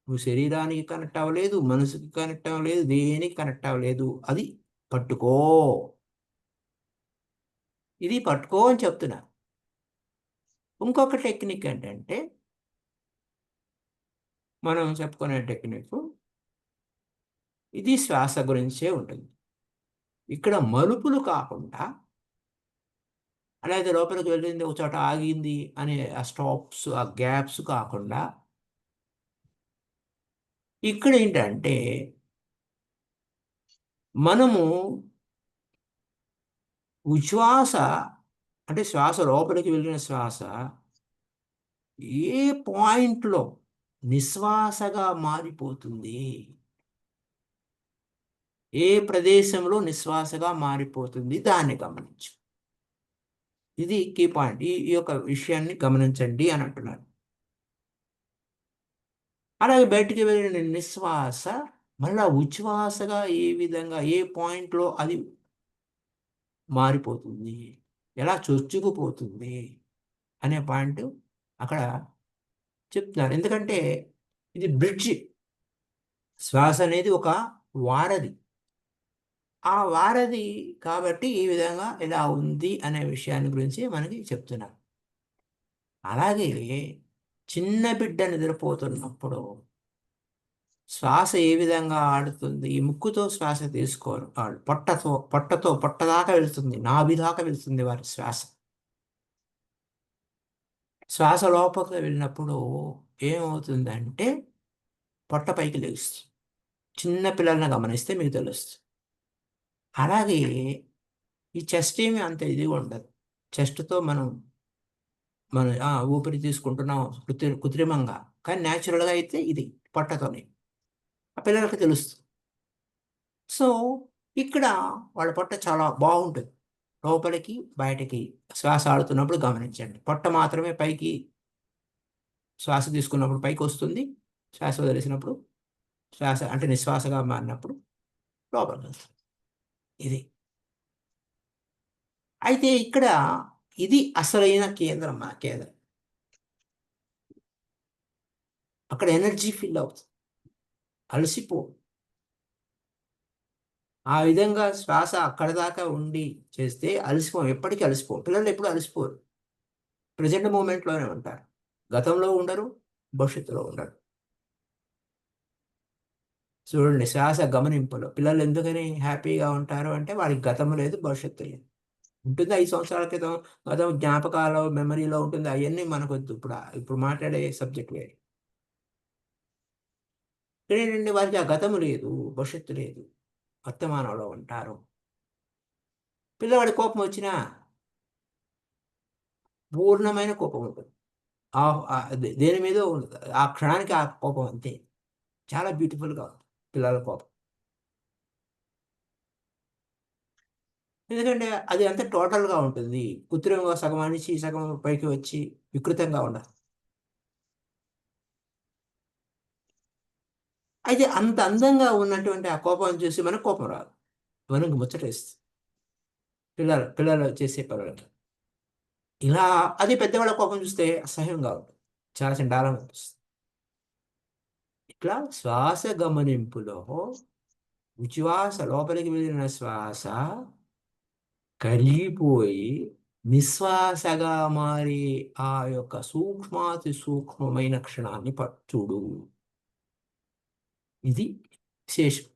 నువ్వు శరీరానికి కనెక్ట్ అవ్వలేదు, మనసుకి కనెక్ట్ అవ్వలేదు, దేనికి కనెక్ట్ అవ్వలేదు. అది పట్టుకో, ఇది పట్టుకో అని చెప్తున్నా. ఇంకొక టెక్నిక్ ఏంటంటే, మనం చెప్పుకునే టెక్నిక్ ఇది శ్వాస గురించే ఉంటుంది. ఇక్కడ మలుపులు కాకుండా, అలాగే లోపలికి వెళ్ళింది ఒక చోట ఆగింది అనే ఆ స్టాప్స్, ఆ గ్యాప్స్ కాకుండా, ఇక్కడ ఏంటంటే మనము ఉచ్ఛ్వాస అంటే శ్వాస లోపలికి వెళ్ళిన శ్వాస ఏ పాయింట్లో నిశ్వాసగా మారిపోతుంది, ఏ ప్రదేశంలో నిశ్వాసగా మారిపోతుంది, దాన్ని గమనించు. ఇది కీ పాయింట్. ఈ యొక్క విషయాన్ని గమనించండి అని అంటున్నారు. అలాగే బయటికి వెళ్ళిన నిశ్వాస మళ్ళా ఉచ్ఛ్వాసగా ఏ విధంగా, ఏ పాయింట్లో అది మారిపోతుంది, ఎలా చొచ్చుకుపోతుంది అనే పాయింట్ అక్కడ చెప్తున్నారు. ఎందుకంటే ఇది బ్రిడ్జ్. శ్వాస అనేది ఒక వారధి. ఆ వారధి కాబట్టి ఈ విధంగా ఇలా ఉంది అనే విషయాన్ని గురించి మనకి చెప్తున్నారు. అలాగే చిన్న బిడ్డ నిద్రపోతున్నప్పుడు శ్వాస ఏ విధంగా ఆడుతుంది, ఈ ముక్కుతో శ్వాస తీసుకోరు వాళ్ళు, పొట్టదాకా వెళ్తుంది, నాభి దాకా వెళ్తుంది వారి శ్వాస. శ్వాస లోపలికి వెళ్ళినప్పుడు ఏమవుతుందంటే పొట్ట పైకి లేస్తుంది. చిన్న పిల్లల్ని గమనిస్తే మీకు తెలుస్తుంది. అలాగే ఈ చెస్ట్ ఏమి అంత ఇదిగా ఉండదు. చెస్ట్తో మనం ఊపిరి తీసుకుంటున్నాం కృత్రిమంగా, కానీ న్యాచురల్గా అయితే ఇది పొట్టతోనే ఆ పిల్లలకి తెలుస్తుంది. సో ఇక్కడ వాళ్ళ పొట్ట చాలా బాగుంటుంది. లోపలికి బయటికి శ్వాస ఆడుతున్నప్పుడు గమనించండి, పొట్ట మాత్రమే పైకి, శ్వాస తీసుకున్నప్పుడు పైకి వస్తుంది, శ్వాస వదిలేసినప్పుడు, శ్వాస అంటే నిశ్వాసగా మారినప్పుడు లోపలికి వస్తుంది. ఇది అయితే ఇక్కడ ఇది అసలైన కేంద్రం, మన కేంద్రం. అక్కడ ఎనర్జీ ఫిల్ అవుతుంది, అలసిపో. ఆ విధంగా శ్వాస అక్కడ దాకా ఉండి చేస్తే అలసిపోం, ఎప్పటికీ అలసిపోం. పిల్లలు ఎప్పుడు అలసిపోరు, ప్రజెంట్ మూమెంట్లోనే ఉంటారు. గతంలో ఉండరు, భవిష్యత్తులో ఉండరు. చూడండి, శ్వాస గమనింపులో పిల్లలు ఎందుకని హ్యాపీగా ఉంటారు అంటే వాళ్ళకి గతం లేదు, భవిష్యత్తు లేదు. ఉంటుంది 5 సంవత్సరాల క్రితం, గతం జ్ఞాపకాలు మెమరీలో ఉంటుంది. అవన్నీ మనకొద్దు. ఇప్పుడు మాట్లాడే సబ్జెక్ట్ వేరే. ఏంటంటే వారికి ఆ గతం లేదు, భవిష్యత్తు లేదు, వర్తమానంలో ఉంటారు. పిల్లవాడి కోపం వచ్చినా పూర్ణమైన కోపం ఉంటుంది. దేని మీద ఉండదు, ఆ క్షణానికి ఆ కోపం అంతే. చాలా బ్యూటిఫుల్గా ఉంటుంది పిల్లల కోపం. ఎందుకంటే అది అంతా టోటల్గా ఉంటుంది. కృత్రిమంగా సగం అణిచి సగం పైకి వచ్చి వికృతంగా ఉండదు. అయితే అంత అందంగా ఉన్నటువంటి ఆ కోపాన్ని చూసి మనకు కోపం రాదు, మనకు ముచ్చటేస్తుంది. పిల్లలు చేసే పనులకి ఇలా. అది పెద్దవాళ్ళ కోపం చూస్తే అసహ్యంగా ఉంటుంది, చాలా చండాలంగా అనిపిస్తుంది. ఇట్లా శ్వాస గమనింపులో ఉచ్ఛ్వాస లోపలికి వెళ్ళిన శ్వాస కరిగిపోయి నిశ్వాసగా మారి ఆ యొక్క సూక్ష్మాతి సూక్ష్మమైన క్షణాన్ని చూడు. ఇది విశేషం.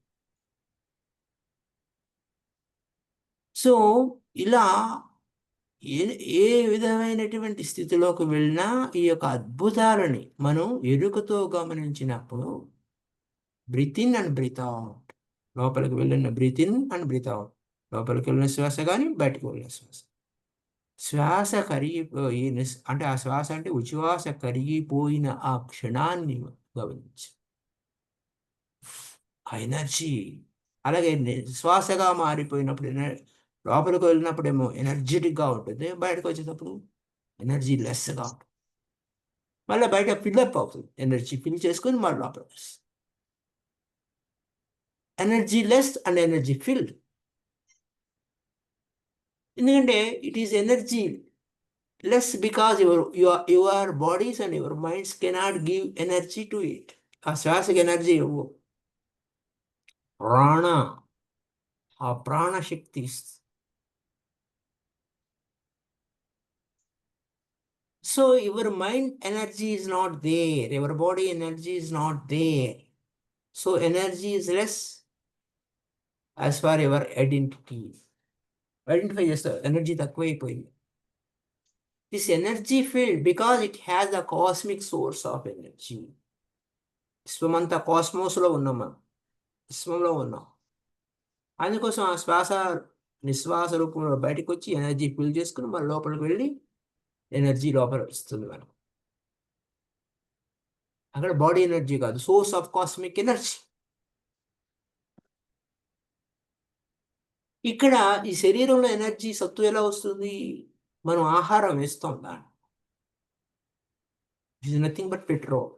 సో ఇలా ఏ ఏ విధమైనటువంటి స్థితిలోకి వెళ్ళినా ఈ యొక్క అద్భుతాలని మనం ఎరుకతో గమనించినప్పుడు breathe in and breathe out, లోపలికి వెళ్ళిన breathe in and breathe out, లోపలికి వెళ్ళిన శ్వాస కానీ బయటకు వెళ్ళిన శ్వాస, శ్వాస కరిగిపోయి అంటే ఆ శ్వాస అంటే ఉచ్ఛ్వాస కరిగిపోయిన ఆ క్షణాన్ని గమనించి ఆ ఎనర్జీ. అలాగే శ్వాసగా మారిపోయినప్పుడు లోపలికి వెళ్ళినప్పుడు ఏమో ఎనర్జెటిక్గా ఉంటుంది, బయటకు వచ్చేటప్పుడు ఎనర్జీ లెస్గా ఉంటుంది. మళ్ళీ బయట ఫిల్అప్ అవుతుంది, ఎనర్జీ ఫిల్ చేసుకొని మళ్ళీ లోపల energy less and energy filled. ఎందుకంటే it is energy less because your bodies and your minds cannot give energy to it. ఆ శ్వాసకి ఎనర్జీ ఇవ్వు, ప్రాణ, ఆ ప్రాణశక్తి. So your mind energy is not there, your body energy is not there, so energy is less as far your identify చేస్తారు, ఎనర్జీ తక్కువైపోయింది. This energy field because it has the cosmic source of energy. విశ్వమంతా కాస్మోస్లో ఉన్నాం, మనం విశ్వంలో ఉన్నాం. అందుకోసం ఆ శ్వాస నిశ్వాస రూపంలో బయటకు వచ్చి ఎనర్జీ ఫిల్ చేసుకుని మన లోపలికి వెళ్ళి ఎనర్జీ లోపల ఇస్తుంది మనకు. అక్కడ బాడీ ఎనర్జీ కాదు, సోర్స్ ఆఫ్ కాస్మిక్ ఎనర్జీ. ఇక్కడ ఈ శరీరంలో ఎనర్జీ సత్తు ఎలా వస్తుంది? మనం ఆహారం వేస్తాం దాన్ని. It is nothing but petrol.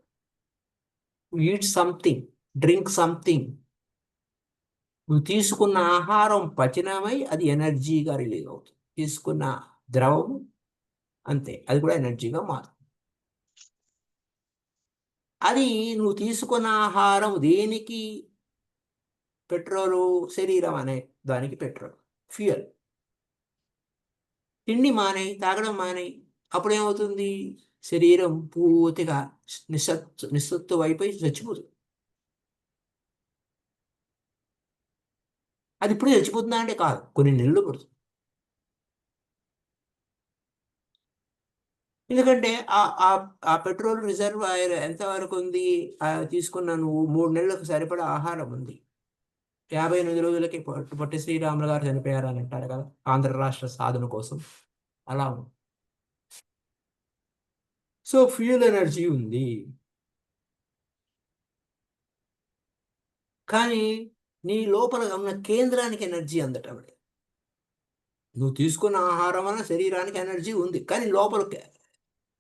Eat something, drink something. నువ్వు తీసుకున్న ఆహారం పచనమై అది ఎనర్జీగా రిలీజ్ అవుతుంది. తీసుకున్న ద్రవం అంతే, అది కూడా ఎనర్జీగా మారుతుంది. అది నువ్వు తీసుకున్న ఆహారం దేనికి పెట్రోలు? శరీరం అనే దానికి పెట్రోల్, ఫ్యూయల్. తిండి మానేయి, తాగడం మానేయి, అప్పుడేమవుతుంది? శరీరం పూర్తిగా నిస్సత్తు అయిపోయి చచ్చిపోతుంది. అది ఇప్పుడు చచ్చిపోతుందా అంటే కాదు, కొన్ని నెలలు పడుతుంది. ఎందుకంటే ఆ పెట్రోల్ రిజర్వాయర్ ఎంతవరకు ఉంది? తీసుకున్న నువ్వు 3 నెలలకు సరిపడా ఆహారం ఉంది. 58 రోజులకి పొట్టి శ్రీరాములు గారు చనిపోయారని అంటారు కదా, ఆంధ్ర రాష్ట్ర సాధన కోసం. అలా ఉంది. సో ఫ్యూయల్ ఎనర్జీ ఉంది, కానీ నీ లోపల ఉన్న కేంద్రానికి ఎనర్జీ అందటం లేదు. నువ్వు తీసుకున్న ఆహారం వల్ల శరీరానికి ఎనర్జీ ఉంది, కానీ లోపల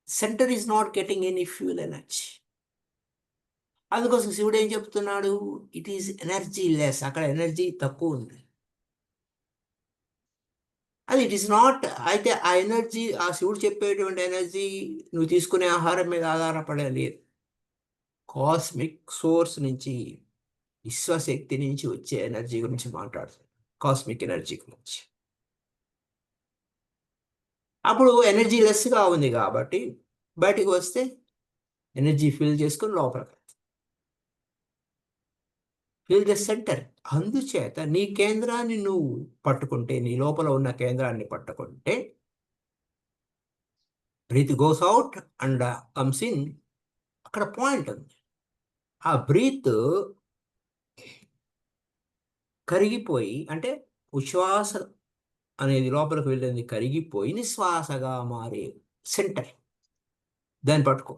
centre is not getting any fuel energy. అందుకోసం శివుడు ఏం చెప్తున్నాడు? It is energy less. అక్కడ ఎనర్జీ తక్కువ ఉంది. అది ఇట్ ఈస్ నాట్. అయితే ఆ ఎనర్జీ, ఆ శివుడు చెప్పేటువంటి ఎనర్జీ నువ్వు తీసుకునే ఆహారం మీద ఆధారపడే లేదు. కాస్మిక్ సోర్స్ నుంచి, విశ్వశక్తి నుంచి వచ్చే ఎనర్జీ గురించి మాట్లాడుతుంది, కాస్మిక్ ఎనర్జీ గురించి. అప్పుడు ఎనర్జీ లెస్గా ఉంది కాబట్టి బయటికి వస్తే ఎనర్జీ ఫిల్ చేసుకుని లోపలికి ఫిల్ ద సెంటర్. అందుచేత నీ కేంద్రాన్ని నువ్వు పట్టుకుంటే, నీ లోపల ఉన్న కేంద్రాన్ని పట్టుకుంటే, breath goes out and comes in. అక్కడ పాయింట్ ఉంది. ఆ బ్రీత్ కరిగిపోయి, అంటే ఉచ్ఛ్వాస అనేది లోపలికి వెళ్ళింది కరిగిపోయి నిశ్వాసగా మారే సెంటర్, దాన్ని పట్టుకో.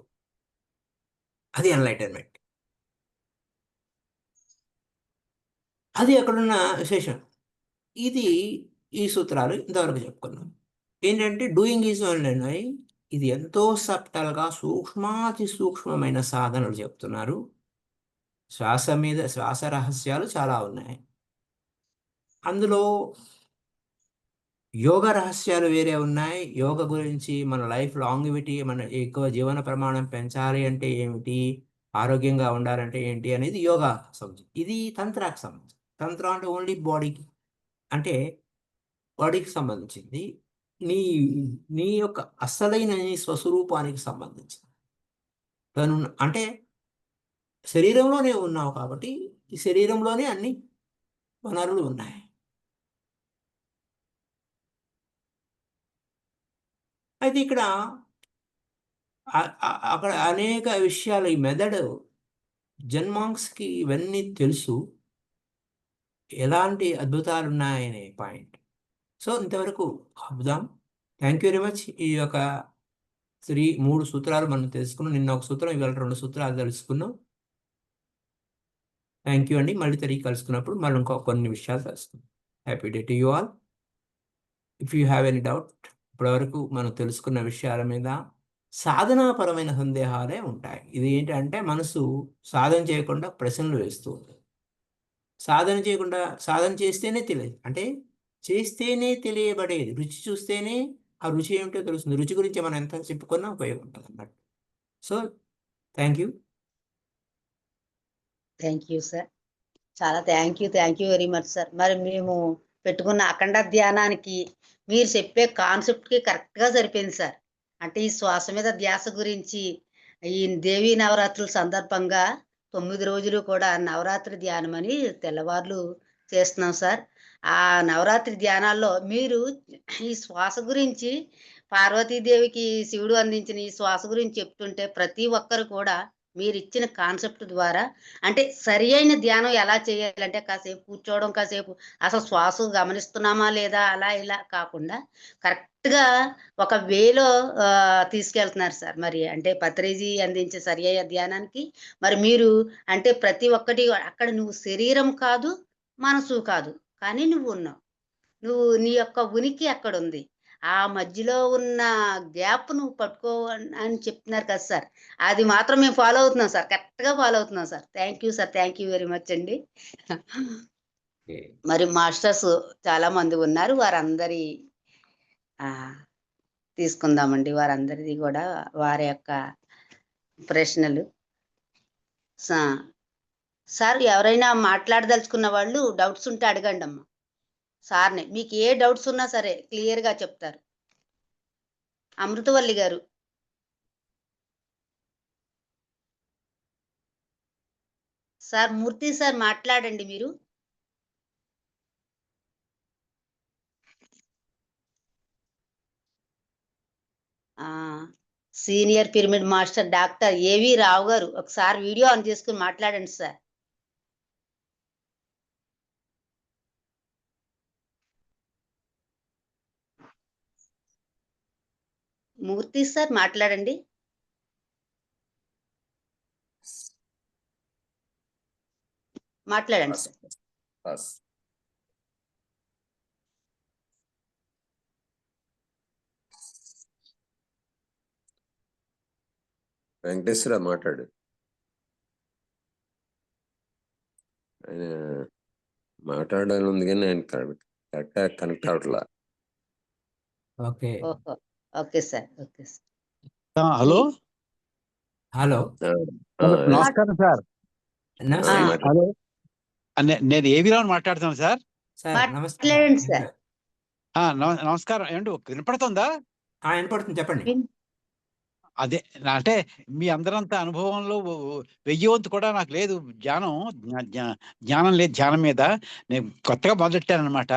అది ఎన్లైటన్మెంట్. అది అక్కడున్న విశేషం. ఇది ఈ సూత్రాలు ఇంతవరకు చెప్పుకున్నాం. ఏంటంటే డూయింగ్ ఈజ్ ఓన్లీ. ఇది ఎంతో సబ్టల్గా సూక్ష్మాతి సూక్ష్మమైన సాధనలు చెప్తున్నారు. శ్వాస మీద శ్వాస రహస్యాలు చాలా ఉన్నాయి. అందులో యోగ రహస్యాలు వేరే ఉన్నాయి. యోగ గురించి, మన లైఫ్ లాంగివిటీ, మన ఎక్కువ జీవన ప్రమాణం పెంచాలి అంటే ఏమిటి, ఆరోగ్యంగా ఉండాలంటే ఏంటి అనేది యోగా సంబంధించి. ఇది తంత్రాకి సంబంధించి. తంత్రం అంటే ఓన్లీ బాడీకి, అంటే బాడీకి సంబంధించింది. నీ నీ యొక్క అసలైన నీ స్వస్వరూపానికి సంబంధించింది. తను అంటే శరీరంలోనే ఉన్నావు కాబట్టి ఈ శరీరంలోనే అన్ని వనరులు ఉన్నాయి. అయితే ఇక్కడ అక్కడ అనేక విషయాలు, ఈ మెదడు జన్మాంగ్స్కి ఇవన్నీ తెలుసు, ఎలాంటి అద్భుతాలు ఉన్నాయనే పాయింట్. సో ఇంతవరకు ఆపుదాం. Thank you very much. ఈ యొక్క 3 సూత్రాలు మనం తెలుసుకున్నాం. నిన్న ఒక సూత్రం, ఇవాళ 2 సూత్రాలు తెలుసుకున్నాం. థ్యాంక్ యూ అండి. మళ్ళీ తిరిగి కలుసుకున్నప్పుడు మళ్ళీ ఇంకో కొన్ని విషయాలు తెలుసుకుందాం. Happy day to you all. If you have any doubt, ఇప్పటివరకు మనం తెలుసుకున్న విషయాల మీద సాధనాపరమైన సందేహాలే ఉంటాయి. ఇది ఏంటంటే మనసు సాధన చేయకుండా ప్రశ్నలు వేస్తూ ఉంటుంది. సాధన చేయకుండా, సాధన చేస్తేనే తెలియదు, అంటే చేస్తేనే తెలియబడేది. రుచి చూస్తేనే ఆ రుచి ఏమిటో తెలుస్తుంది. రుచి గురించి మనం ఎంత చెప్పుకున్నా ఉపయోగం ఉంటుంది అన్నట్టు. So thank you. Thank you sir. చాలా thank you very much sir. మరి మేము పెట్టుకున్న అఖండ ధ్యానానికి మీరు చెప్పే కాన్సెప్ట్కి కరెక్ట్గా సరిపోయింది సార్. అంటే ఈ శ్వాస మీద ధ్యాస గురించి ఈ దేవీ నవరాత్రుల సందర్భంగా 9 రోజులు కూడా నవరాత్రి ధ్యానం అని తెల్లవార్లు చేస్తున్నాం సార్. ఆ నవరాత్రి ధ్యానాల్లో మీరు ఈ శ్వాస గురించి, పార్వతీదేవికి శివుడు అందించిన ఈ శ్వాస గురించి చెప్తుంటే ప్రతి ఒక్కరు కూడా మీరిచ్చిన కాన్సెప్ట్ ద్వారా, అంటే సరి అయిన ధ్యానం ఎలా చేయాలంటే కాసేపు కూర్చోవడం, కాసేపు అసలు శ్వాస గమనిస్తున్నామా లేదా, అలా ఇలా కాకుండా కరెక్ట్గా ఒక వేలో తీసుకెళ్తున్నారు సార్. మరి అంటే పత్రిజీ అందించే సరి అయిన ధ్యానానికి మరి మీరు అంటే ప్రతి ఒక్కటి అక్కడ నువ్వు శరీరం కాదు, మనసు కాదు, కానీ నువ్వు ఉన్నావు. నువ్వు నీ యొక్క ఉనికి అక్కడుంది. ఆ మధ్యలో ఉన్న గ్యాప్ నువ్వు పట్టుకో అని చెప్తున్నారు కదా సార్. అది మాత్రం మేము ఫాలో అవుతున్నాం సార్. కరెక్ట్‌గా ఫాలో అవుతున్నాం sir. Thank you sir. Thank you very much అండి. మరి మాస్టర్స్ చాలా మంది ఉన్నారు. వారందరి తీసుకుందామండి. వారందరిది కూడా వారి యొక్క ప్రశ్నలు. సా సార్ ఎవరైనా మాట్లాడదలుచుకున్న వాళ్ళు డౌట్స్ ఉంటే అడగండమ్మా సార్‌ని. మీకు ఏ డౌట్స్ ఉన్నా సరే క్లియర్‌గా చెప్తారు. అమృతవల్లి గారు. సార్ మూర్తి సార్ మాట్లాడండి మీరు. ఆ! సీనియర్ పిరమిడ్ మాస్టర్ డాక్టర్ ఏవి రావు గారు, ఒకసారి వీడియో ఆన్ చేసుకుని మాట్లాడండి సార్. మూర్తి సార్ మాట్లాడండి. మాట్లాడండి సార్. వెంకటేశ్వర మాట్లాడు. ఆయన మాట్లాడాలని ఉంది కానీ ఆయన కరెక్ట్గా కనెక్ట్ అవట్లా. ఓకే. ఓహో, okay sir, okay sir. Hello hello, నమస్కారం సార్. హలో, నేను ఏవిరావు మాట్లాడుతాను సార్. మాట్లాడండి సార్. నమస్కారం. ఏంటి వినపడుతుందా? వినపడుతుంది, చెప్పండి. అదే అంటే మీ అందరంత అనుభవంలో 1000 వంతు కూడా నాకు లేదు జ్ఞానం లేదు ధ్యానం మీద. నేను కొత్తగా మొదలెట్టాను అనమాట.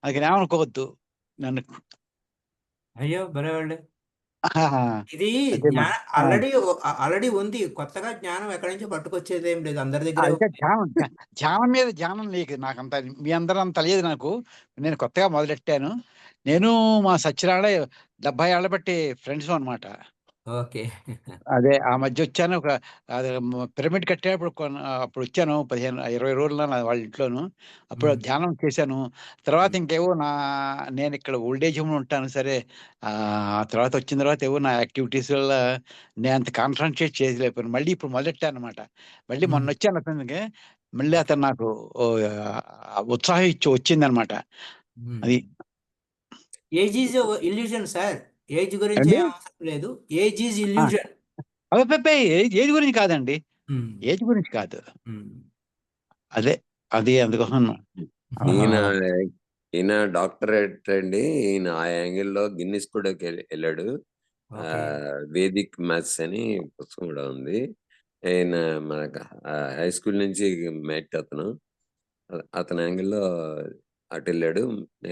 అది ఏమనుకోవద్దు నన్ను. అయ్యో బరేవాళ్ళే, ఇది అదే ఆల్రెడీ ఉంది. కొత్తగా జ్ఞానం ఎక్కడి నుంచో పట్టుకొచ్చేది ఏం లేదు, అందరి దగ్గర. అయితే ధ్యానం మీద ధ్యానం లేదు నాకంత, మీ అందరూ అంత లేదు నాకు. నేను కొత్తగా మొదలెట్టాను. నేను మా సత్యనారాయణ 70 ఏళ్ల బట్టి ఫ్రెండ్స్ అనమాట. ఓకే. అదే ఆ మధ్య వచ్చాను. ఒక పిరమిడ్ కట్టేటప్పుడు అప్పుడు వచ్చాను 15-20 రోజులు వాళ్ళ ఇంట్లోను. అప్పుడు ధ్యానం చేశాను. తర్వాత ఇంకేవో నేను ఇక్కడ ఓల్డేజ్ హోమ్ ఉంటాను. సరే, ఆ తర్వాత వచ్చిన తర్వాత ఏవో నా యాక్టివిటీస్ వల్ల నేను అంత కాన్సన్ట్రేట్ చేయలేకపోయాను. మళ్ళీ ఇప్పుడు మొదలెట్టాను అనమాట. మళ్ళీ మొన్న వచ్చాను అతనికి. మళ్ళీ అతను నాకు ఉత్సాహం ఇచ్చి వచ్చిందనమాట. అది age is illusion sir. Age గురించి అవసరం లేదు. Age is illusion. ఏజ్ గురించి కాదండి, ఏజ్ గురించి కాదు. అదే అది అందుకోసం ఈయన డాక్టరేట్ అండి. ఈయన ఆ యాంగిల్లో గిన్నిస్ కూడా వెళ్ళాడు. వేదిక్ మ్యాథ్స్ అని పుస్తకం కూడా ఉంది. ఆయన మనకు హై స్కూల్ నుంచి మేట్ అతని యాంగిల్లో అటు వెళ్ళాడు.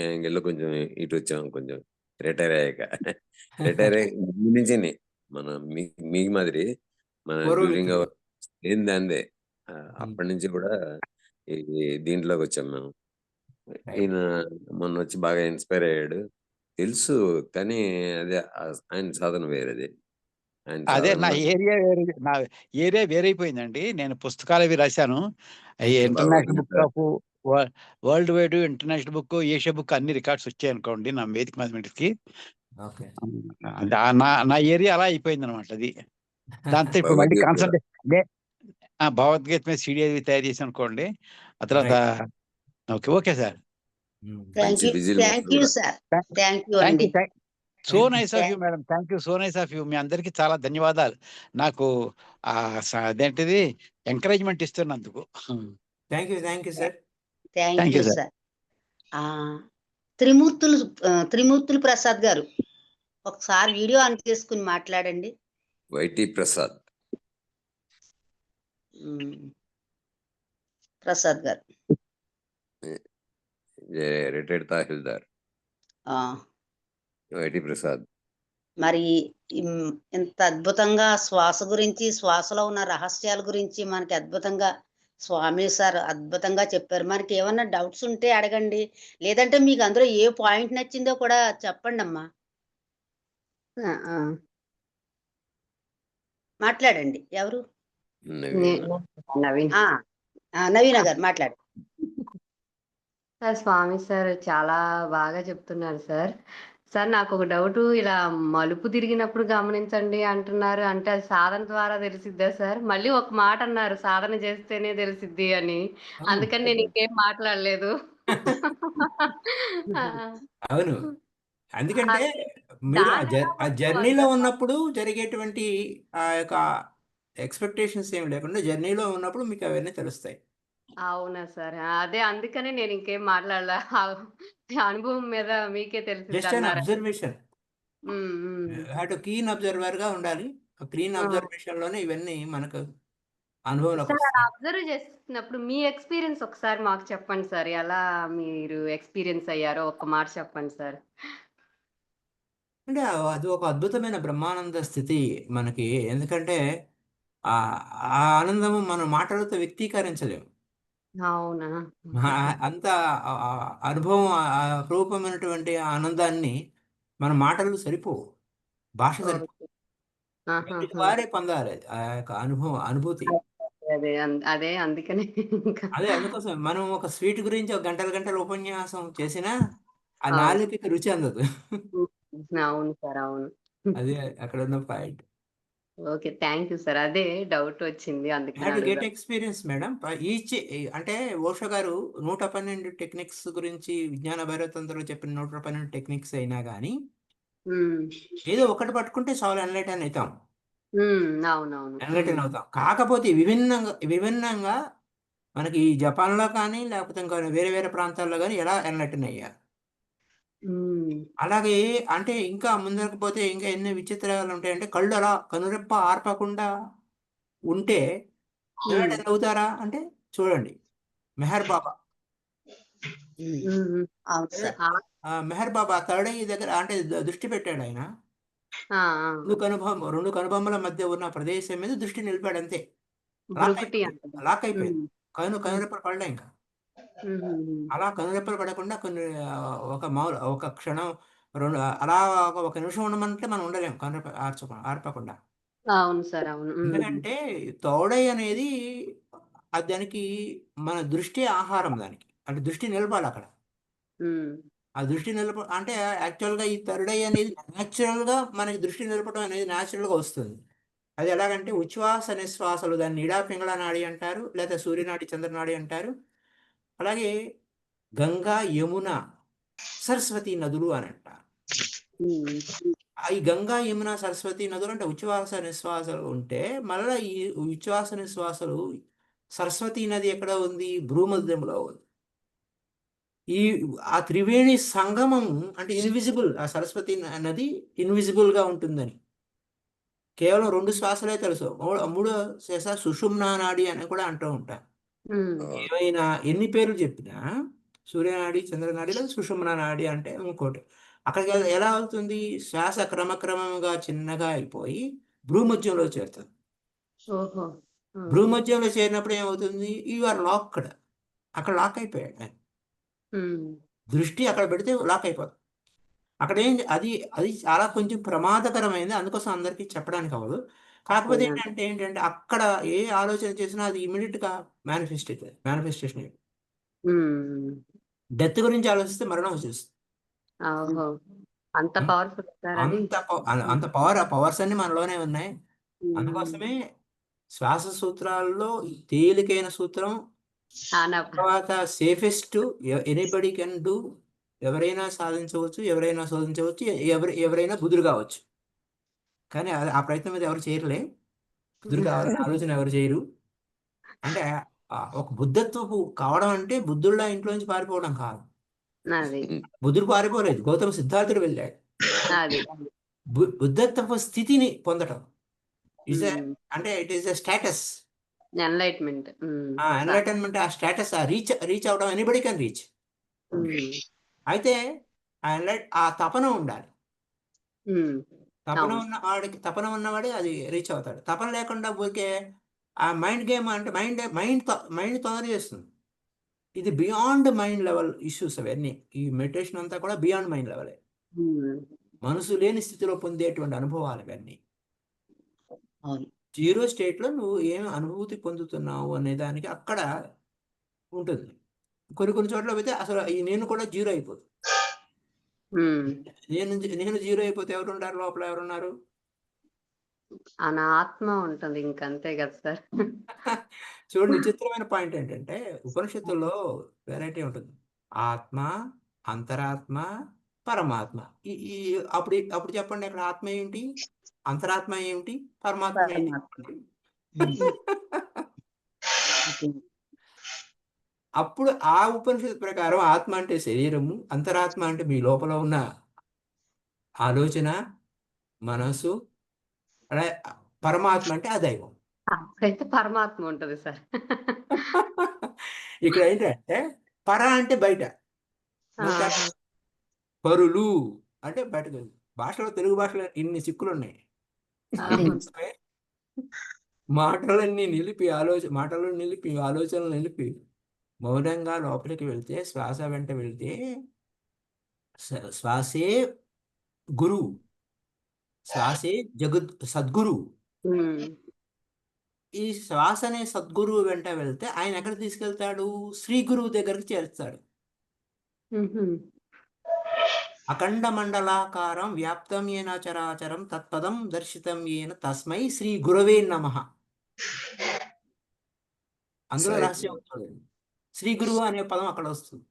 యాంగిల్లో కొంచెం ఇటు వచ్చాము. కొంచెం రిటైర్ అయ్యాక రిటైర్ అయ్యి నుంచి మన మీకు మాదిరి మన డ్యూరింగ్ ఏంది అందే అప్పటి నుంచి కూడా దీంట్లోకి వచ్చాం మేము. ఈయన మొన్న వచ్చి బాగా ఇన్స్పైర్ అయ్యాడు తెలుసు, కానీ అదే ఆయన సాధన వేరేది. అదే నా ఏరియా వేరైపోయిందండి. నేను పుస్తకాలు అవి రాశాను. International book of world wide international book, Asia book అన్ని రికార్డ్స్ వచ్చాయి అనుకోండి నా వేదిక్ మ్యాథమెటిక్స్ కి. నా ఏరియా అలా అయిపోయింది అనమాట. అది దాంతో ఇప్పుడు మళ్ళీ కాన్సన్ట్రేట్ భగవద్గీత మీద సిడి అది తయారు చేసి అనుకోండి. ఆ తర్వాత okay sir. So nice of you madam. Thank you, so nice of you. మీ అందరికి చాలా ధన్యవాదాలు. నాకు అదేంటిది ఎంకరేజ్మెంట్ ఇస్తున్నందుకు. Thank you sir. Thank you sir. Trimurthulu Prasad గారు, ఒకసారి వీడియో ఆన్ చేసుకుని మాట్లాడండి. వైటి ప్రసాద్ గారు, రిటైర్డ్ తహసీల్దార్ వైటి ప్రసాద్. మరి ఇంత అద్భుతంగా శ్వాస గురించి, శ్వాసలో ఉన్న రహస్యాల గురించి మనకి అద్భుతంగా స్వామి సార్ అద్భుతంగా చెప్పారు. మనకి ఏమన్నా డౌట్స్ ఉంటే అడగండి, లేదంటే మీకు అందులో ఏ పాయింట్ నచ్చిందో కూడా చెప్పండి అమ్మా. మాట్లాడండి. ఎవరు? నవీన గారు మాట్లాడు. సార్, స్వామి సార్ చాలా బాగా చెప్తున్నారు సార్. సార్, నాకు ఒక డౌట్. ఇలా మలుపు తిరిగినప్పుడు గమనించండి అంటున్నారు, అంటే అది సాధన ద్వారా తెలిసిద్దా సార్? మళ్ళీ ఒక మాట అన్నారు, సాధన చేస్తేనే తెలిసిద్ది అని. అందుకని నేను ఇంకేం మాట్లాడలేదు. అవును, ఎందుకంటే మీరు ఆ జర్నీలో ఉన్నప్పుడు జరిగేటువంటి ఆ యొక్క ఎక్స్పెక్టేషన్స్ ఏమి లేకుండా జర్నీలో ఉన్నప్పుడు మీకు అవన్నీ తెలుస్తాయి. అవునా సార్? అదే అందుకనే నేను ఇంకేం మాట్లాడలే. అనుభవం మీద మీకే తెలిసింది జస్ట్ అన్ అన్నారు. అబ్జర్వేషన్. కీన్ అబ్జర్వర్ గా ఉండాలి. క్లీన్ అబ్జర్వేషన్ లోనే ఇవన్నీ మనకు అనుభవంలోకి సార్, వస్తాయి. అబ్జర్వ్ చేస్తున్నప్పుడు మీ ఎక్స్పీరియన్స్ ఒకసారి మాకు చెప్పండి సార్. ఎలా మీరు ఎక్స్పీరియన్స్ అయ్యారో ఒక్క మాట చెప్పండి సార్. అంటే అది ఒక అద్భుతమైన బ్రహ్మానంద స్థితి మనకి. ఎందుకంటే ఆ ఆ ఆనందము మన మాటలతో వ్యక్తీకరించలేము. అవునా? అంత అనుభవం, రూపమైనటువంటి ఆనందాన్ని మన మాటలు సరిపోవు, భాష సరిపోవు. ఓకే. ఎవరికి ఆహాహా! వారే పొందాలి ఆ యొక్క అనుభూతి. అదే అందుకనే ఇంకా. అదే అందుకోసం మనం ఒక స్వీట్ గురించి ఒక గంటల గంటల ఉపన్యాసం చేసినా ఆ అవును. నాలుకకి రుచి అందదు. అవును సార్. అవును. అదే అక్కడ ఉన్న point. Okay. Thank you sir. అదే డౌట్ వచ్చింది. అందుకని హ్యాడ్ టు గెట్ అడుగుదాం. Experience madam. అంటే ఓషో గారు 112 టెక్నిక్స్ గురించి విజ్ఞాన భైరవతంత్రలో చెప్పిన 112 టెక్నిక్స్ అయినా కానీ హ్మ్. ఏదో ఒకటి పట్టుకుంటే చాలు, ఎన్లైటన్ అవుతాం. అవునవును. ఎన్లైటన్ అవుతాం. కాకపోతే విభిన్నంగా విభిన్నంగా మనకి ఈ జపాన్లో కానీ లేకపోతే ఇంకా వేరే వేరే ప్రాంతాల్లో కానీ ఎలా ఎన్లైటన్ అయ్యారు. హ్మ్. అలాగే అంటే ఇంకా ముందరకు పోతే ఇంకా ఎన్ని విచిత్రాలు ఉంటాయంటే కళ్ళు అలా కనురెప్ప ఆర్పకుండా ఉంటే హ్మ్. ఎన్లైటన్ అవుతారా అంటే చూడండి, మెహర్ బాబా. అవును sir. Meher Baba third eye దగ్గర అంటే దృష్టి పెట్టాడు ఆయన. ఆ! ఆ! రెండు కనుబొమ్మల మధ్య ఉన్న ప్రదేశం మీద దృష్టి నిలిపాడు అంతే. లాక్ భృకుటి అయిపోయింది. అంటారు. లాక్ అయిపోయింది. హ్మ్. హ్మ్. కనురెప్పలు పడలే ఇంకా. హుహుహు. అలా కనురెప్పలు పడకుండా కొన్ని ఒక క్షణం, రెండు అలా ఒక నిమిషం ఉండమంటే మనం ఉండలేం కనురెప్ప ఆర్పకుండా. అవును సార్. అవును. ఎందుకంటే తోడై అనేది దానికి మన దృష్టి ఆహారం దానికి. అంటే దృష్టి నిలపాలి అక్కడ. హ్మ్. ఆ దృష్టి అంటే యాక్చువల్‌గా ఈ థర్డ్ ఐ అనేది నేచురల్‌గా మనకి దృష్టి నిలపడం అనేది నేచురల్‌గా వస్తుంది. అది ఎలాగంటే ఉచ్ఛ్వాస నిశ్వాసాలు, దాన్ని ఇడా పింగళ నాడి అంటారు. లేదా సూర్యనాడి, చంద్రనాడి అంటారు. అలాగే గంగా, యమున, సరస్వతి నదులు అని అంటారు. హ్మ్. ఈ గంగా, యమున, సరస్వతి నదులు అంటే ఉచ్ఛ్వాస నిశ్వాసాలు ఉంటే మళ్ళా ఈ ఉచ్ఛ్వాస నిశ్వాసాలు సరస్వతి నది ఎక్కడ ఉంది? భూమధ్యంలో ఉంది. ఈ ఆ త్రివేణి సంగమం అంటే ఇన్విజిబుల్. ఆ సరస్వతి నది ఇన్విజిబుల్‌గా ఉంటుందని. కేవలం 2 శ్వాసలే తెలుసు. మూడో శ్వాస సుషుమ్నా నాడి అని కూడా అంటూ ఉంటారు. హ్మ్. ఏమైనా ఎన్ని పేర్లు చెప్పినా సూర్యనాడి, చంద్రనాడి లేదా సుషుమ్నా నాడి అంటే ఇంకోటి. అక్కడికి ఎలా అవుతుంది? శ్వాస క్రమక్రమంగా చిన్నగా అయిపోయి భ్రూమధ్యంలో చేరుతుంది. ఓహో! ఆ! భ్రూమధ్యంలో చేరినప్పుడు ఏమవుతుంది? You are locked. అక్కడ లాక్ అయిపోయాడు ఆయన. హ్మ్. దృష్టి అక్కడ పెడితే లాక్ అయిపోతుంది. అది అది చాలా కొంచెం ప్రమాదకరమైనది. అందుకోసం అందరికీ చెప్పడానికి అవ్వదు. కాకపోతే ఓకే. ఏంటంటే అక్కడ ఏ ఆలోచన చేసినా అది ఇమ్మీడియేట్‌గా మేనిఫెస్టేషన్ అయిపోతుంది. హ్మ్. డెత్ గురించి ఆలోచిస్తే మరణం వచ్చేస్తుంది. ఓహో! అంత అం పవర్‌ఫుల్ సార్ అది. అంత పవర్, ఆ పవర్స్ అన్నీ మనలోనే ఉన్నాయి. హ్మ్. అందుకోసమే శ్వాస సూత్రాల్లో ఈ తేలికైన సూత్రం, ఆనవ. తర్వాత సేఫెస్ట్, ఎనీబడీ కెన్ డూ, ఎవరైనా సాధించవచ్చు, ఎవరైనా శోధించవచ్చు, ఎవరైనా బుదురు కావచ్చు. కానీ ఆ ప్రయత్నం మీద ఎవరు చేయరులే. కుదురు కావాలనే ఆలోచన ఎవరు చేయరు. అంటే ఒక బుద్ధత్వపు కావడం అంటే బుద్ధుడిలా ఇంట్లోంచి పారిపోవడం కాదు. అది. బుద్ధుడు పారిపోలేదు. గౌతమ సిద్ధార్థుడు వెళ్ళాడు. అది. బుద్ధత్వపు స్థితిని పొందటం. ఇట్స్ ఎ హ్మ్. అంటే it is a status. Enlightenment. హ్మ్. ఎన్‌లైటన్‌మెంట్ ఆ స్టేటస్, రీచ్ అవ్వడం ఎనీబడీ కెన్ రీచ్. హ్మ్. అయితే ఆ తపన ఉండాలి. హ్మ్. అవును. తపన ఉన్నవాడే అది రీచ్ అవుతాడు. తపన లేకుండా ఊరికే ఆ మైండ్ గేమ్ అంటే మైండ్ తొందర చేస్తుంది. ఇది బియాండ్ మైండ్ లెవెల్ ఇష్యూస్ అవన్నీ. ఈ మెడిటేషన్ అంతా కూడా బియాండ్ మైండ్ లెవెలే. హ్మ్. మనసు లేని స్థితిలో పొందేటువంటి అనుభవాలు ఇవన్నీ. అవును. జీరో స్టేట్‌లో నువ్వు ఏం అనుభూతి పొందుతున్నావు అనే దానికి అక్కడ ఉంటుంది. కొన్ని కొన్ని చోట్ల పోతే అసలు ఈ నేను కూడా జీరో అయిపోతుంది. హ్మ్. నేను జీరో అయిపోతే ఎవరుంటారు లోపల? ఎవరున్నారు? నా ఆత్మ ఉంటది. ఇంకంతే కదా సార్. చూడండి, విచిత్రమైన పాయింట్ ఏంటంటే ఉపనిషత్తుల్లో వెరైటీ ఉంటుంది. ఆత్మ, అంతరాత్మ, పరమాత్మ. ఈ ఈ అప్పుడు చెప్పండి, అక్కడ ఆత్మ ఏంటి? అంతరాత్మ ఏమిటి? పరమాత్మ ఏంటి? పరమాత్మ. చెప్పండి. హ్మ్. ఓకే. అప్పుడు ఆ ఉపనిషత్తు ప్రకారం ఆత్మ అంటే శరీరము, అంతరాత్మ అంటే మీ లోపల ఉన్న ఆలోచన, మనసు, అలాగే పరమాత్మ అంటే ఆ దైవం. అక్కడైతే పరమాత్మ ఉంటది సార్. ఇక్కడ ఏంటంటే అంటే బయట. మనకు ఆహా! పరులు అంటే బయటకు భాషలో, తెలుగు భాషలో ఇన్ని చిక్కులు ఉన్నాయి. అవును. మాటలన్నీ నిలిపి మాటలు నిలిపి ఆలోచనలు నిలిపి మౌనంగా లోపలికి వెళ్తే, శ్వాస వెంట వెళ్తే శ్వాసే గురువు, శ్వాసే సద్గురువు. ఉమ్. ఈ శ్వాస అనే సద్గురువు వెంట వెళ్తే ఆయన ఎక్కడ తీసుకెళ్తాడు? శ్రీ గురువు దగ్గరికి చేరుస్తాడు. ఉహుం. అఖండ మండలాకారం వ్యాప్తం ఏన చరాచరం తత్పదం దర్శితం ఏన తస్మై శ్రీ గురవే నమః. అందులో సరే. రహస్యం ఉంటుంది. శ్రీ గురువు అనే పదం అక్కడ వస్తుంది.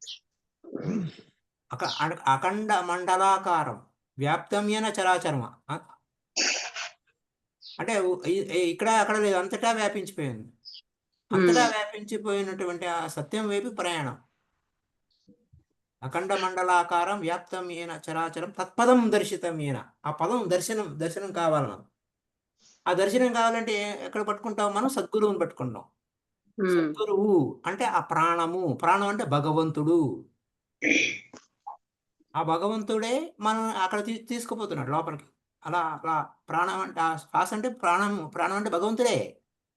అఖండ మండలాకారం వ్యాప్తం ఏన చరాచరం అంటే ఇక్కడ అక్కడ లేదు, అంతటా వ్యాపించిపోయింది. అంతటా వ్యాపించిపోయినటువంటి ఆ సత్యం వైపు ప్రయాణం. అఖండ మండలాకారం వ్యాప్తం ఏన చరాచరం తత్పదం దర్శితం ఏన. ఆ పదం దర్శనం కావాలి మనం. ఆ దర్శనం కావాలంటే ఎక్కడ పట్టుకుంటాం మనం? సద్గురువుని పట్టుకుంటాం. సద్గురువు అంటే ఆ ప్రాణము. ప్రాణం అంటే భగవంతుడు. ఆ భగవంతుడే మనం అక్కడ తీసుకుపోతున్నాడు లోపలికి. అలా అలా ప్రాణం అంటే ఆ శ్వాస అంటే ప్రాణం అంటే భగవంతుడే.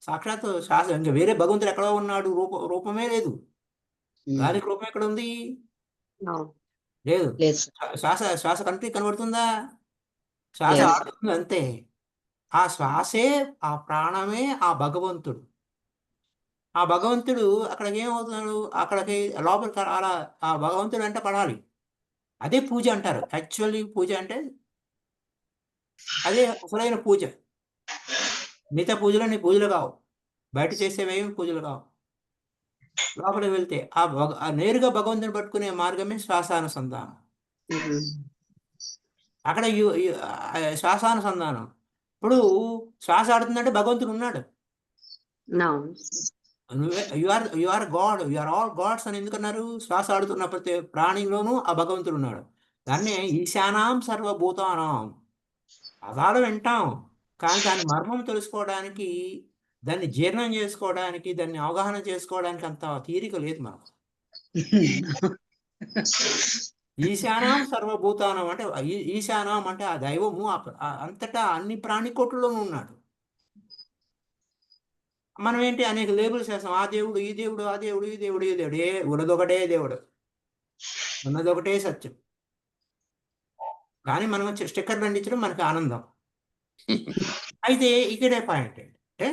సాక్షాత్ శ్వాస. ఇంకా వేరే భగవంతుడు ఎక్కడో ఉన్నాడు, రూపమే లేదు. గాలికి రూపం ఎక్కడ ఉంది? అవును. లేదు. లేదు సార్. శ్వాస కంటికి కనబడుతుందా? శ్వాస లేదు సార్. ఆడుతుంది అంతే. ఆ శ్వాసే, ఆ ప్రాణమే ఆ భగవంతుడు. ఆ భగవంతుడు అక్కడికి ఏమవుతున్నాడు? అక్కడికి లోపలికి అలా ఆ భగవంతుడు వెంట పడాలి. అదే పూజ అంటారు. యాక్చువల్లీ పూజ అంటే అదే అసలైన పూజ. మిగతా పూజలన్నీ పూజలు కావు. బయట చేసేవేమి పూజలు కావు. లోపలికి వెళ్తే ఆ నేరుగా భగవంతుని పట్టుకునే మార్గమే శ్వాసానుసంధానం. అక్కడ శ్వాసానుసంధానం. ఇప్పుడు శ్వాస ఆడుతుందంటే భగవంతుడు ఉన్నాడు. అవును. You are God, you are all gods అని ఎందుకన్నారు? శ్వాస ఆడుతున్న ప్రతి ప్రాణిలోనూ ఆ భగవంతుడు ఉన్నాడు. దాన్నే ఈశానాం సర్వభూతానాం. పదాలు వింటాం, కానీ దాని మర్మం తెలుసుకోవడానికి, దాన్ని జీర్ణం చేసుకోవడానికి, దాన్ని అవగాహన చేసుకోవడానికి అంత తీరిక లేదు మనకు. ఈశానాం సర్వభూతానం అంటే ఈశానాం అంటే ఆ దైవము అంతటా అన్ని ప్రాణికోట్లలోనూ ఉన్నాడు. మనం ఏంటి అనేక లేబుల్స్ వేస్తాం. ఆ దేవుడు, ఈ దేవుడు, ఆ దేవుడు, ఈ దేవుడు, ఈ దేవుడు. ఉన్నదొకటే దేవుడు, ఉన్నదొకటే సత్యం. కానీ మనం స్టిక్కర్లు అందించడం మనకు ఆనందం. అయితే ఇక్కడే పాయింట్ అంటే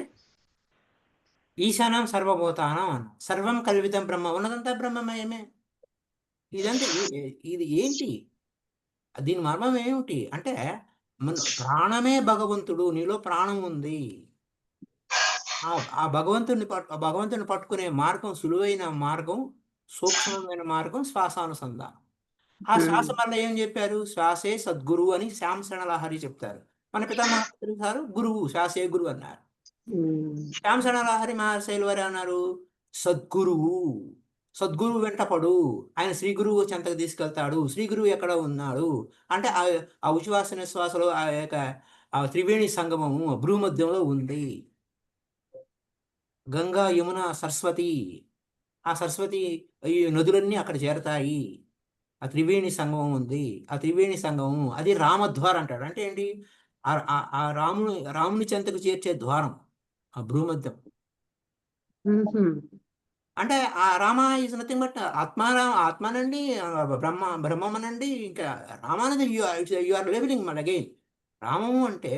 ఈశానం సర్వభూతానం అన్న. సర్వం కల్వితం బ్రహ్మ. ఉన్నదంతా బ్రహ్మమయమే. ఇదంతా ఇది ఏంటి? దీని మర్మం ఏమిటి అంటే, మన ప్రాణమే భగవంతుడు. నీలో ప్రాణం ఉంది. ఆ భగవంతుని పట్టుకునే మార్గం, సులువైన మార్గం, సూక్ష్మమైన మార్గం శ్వాసానుసంధానం. ఆ శ్వాస వల్ల ఏం చెప్పారు? శ్వాసే సద్గురువు అని శ్యామ శరణలహరి చెప్తారు. మన పితామహులు గారు గురువు, శ్వాసే గురువు అన్నారు. శ్యామ శరణలహరి మహాశైలు వారు అన్నారు సద్గురువు. సద్గురువు వెంటపడు, ఆయన శ్రీ గురువు చెంతకు తీసుకెళ్తాడు. శ్రీ గురువు ఎక్కడ ఉన్నాడు అంటే ఆ ఉచ్ఛ్వాస నిశ్వాసలో ఆ యొక్క ఆ త్రివేణి సంగమము భ్రూమధ్యంలో ఉంది. గంగా, యమున, సరస్వతి, ఆ సరస్వతి ఈ నదులన్నీ అక్కడ చేరతాయి. ఆ త్రివేణి సంగమం ఉంది. ఆ త్రివేణి సంగమం అది రామద్వారం అంటాడు. అంటే ఏంటి? ఆ రాముని చెంతకు చేర్చే ద్వారం ఆ భ్రూమధ్యం. అంటే ఆ రామ ఈజ్ నథింగ్ బట్ ఆత్మానండి, బ్రహ్మమనండి. ఇంకా రామానంది యు ఆర్ లేబులింగ్ మన అగైన్. రామము అంటే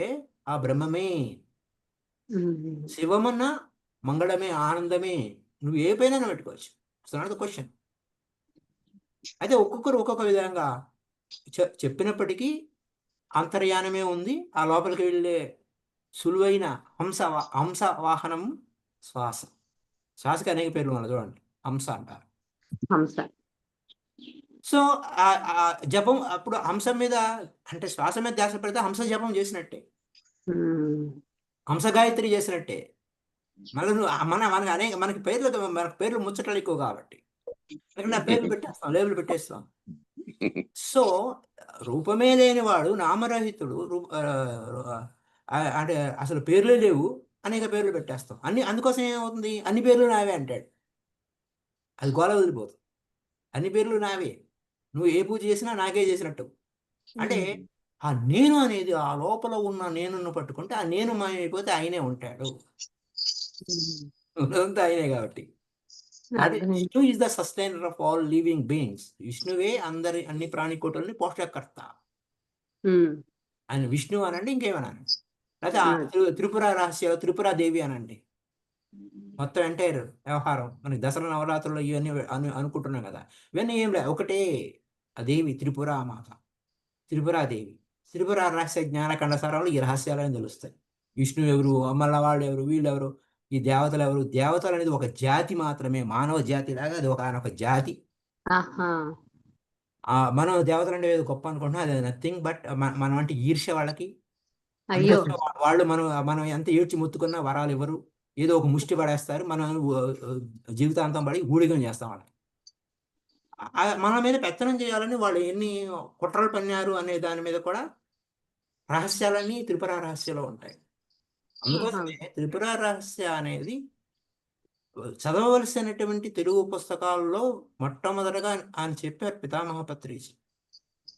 ఆ బ్రహ్మమే. శివమన్నా మంగళమే, ఆనందమే. నువ్వు ఏ పైన పెట్టుకోవచ్చు. It's not the question. అయితే ఒక్కొక్కరు ఒక్కొక్క విధంగా చెప్పినప్పటికీ అంతర్యానమే ఉంది. ఆ లోపలికి వెళ్ళే సులువైన హంస వాహనం శ్వాస. శ్వాసకి అనేక పేర్లు ఉన్నాయి చూడండి. హంస అంటారు. సో జపం అప్పుడు హంస మీద అంటే శ్వాస మీద ధ్యాస పెడితే హంస జపం చేసినట్టే, హంస గాయత్రి చేసినట్టే. మళ్ళీ మనకి పేర్లు ముచ్చటలు ఎక్కువ కాబట్టి పేర్లు పెట్టేస్తాం, లేబుల్ పెట్టేస్తాం. సో రూపమే లేనివాడు నామరహితుడు. అంటే అసలు పేర్లే లేవు, అనేక పేర్లు పెట్టేస్తాం. అందుకోసం ఏమవుతుంది? అన్ని పేర్లు నావే అంటాడు. అది గోల వదిలిపోతుంది. అన్ని పేర్లు నావే, నువ్వు ఏ పూజ చేసినా నాకే చేసినట్టు. అంటే ఆ నేను అనేది ఆ లోపల ఉన్న నేనును పట్టుకుంటే ఆ నేను మాయమైపోతే ఆయనే ఉంటాడు. ఉన్నదంతా ఆయనే కాబట్టి. కాబట్టి అర్థమైంది. Vishnu is the sustainer of all living beings. విష్ణువే అన్ని ప్రాణికోటుల్ని పోషకర్త. ఉమ్, ఆయన విష్ణువు అనండి, ఇంకేమనండి. లేకపోతే ఆ అది. త్రిపుర రహస్య త్రిపురాదేవి అనండి. మొత్తం ఎంటైర్ వ్యవహారం మనకి దసరా నవరాత్రులు ఇవన్నీ అనుకుంటున్నాం కదా. ఇవన్నీ ఏం లేదు, ఒకటే ఆ దేవి త్రిపుర మాత, త్రిపురాదేవి. త్రిపుర రహస్య జ్ఞాన కండసారాలు ఈ రహస్యాలని తెలుస్తాయి. విష్ణువు ఎవరు, అమ్మల వాళ్ళు ఎవరు, వీళ్ళెవరు, ఈ దేవతలు ఎవరు. దేవతలు అనేది ఒక జాతి మాత్రమే, మానవ జాతి లాగా అది ఒక జాతి. ఆహా. మనం దేవతలు అంటే ఏదో గొప్ప అనుకుంటున్నాం, అది నథింగ్ బట్ మనం అంటే ఈర్ష్య వాళ్ళకి. అయ్యో. అందుకోసం వాళ్ళు మనం ఎంత ఏడ్చి ముత్తుకున్నా వరాలు ఇవ్వరు, ఏదో ఒక ముష్టి పడేస్తారు, మనం జీవితాంతం పడి ఊడిగం చేస్తాం వాళ్ళకి. మన మీద పెత్తనం చేయాలని వాళ్ళు ఎన్ని కుట్రలు పన్నారు అనే దాని మీద కూడా రహస్యాలన్నీ త్రిపుర రహస్యంలో ఉంటాయి. అందుకోసమే త్రిపుర రహస్య అనేది చదవవలసినటువంటి తెలుగు పుస్తకాల్లో మొట్టమొదటగా ఆయన చెప్పారు, పితామహ పత్రిజీ.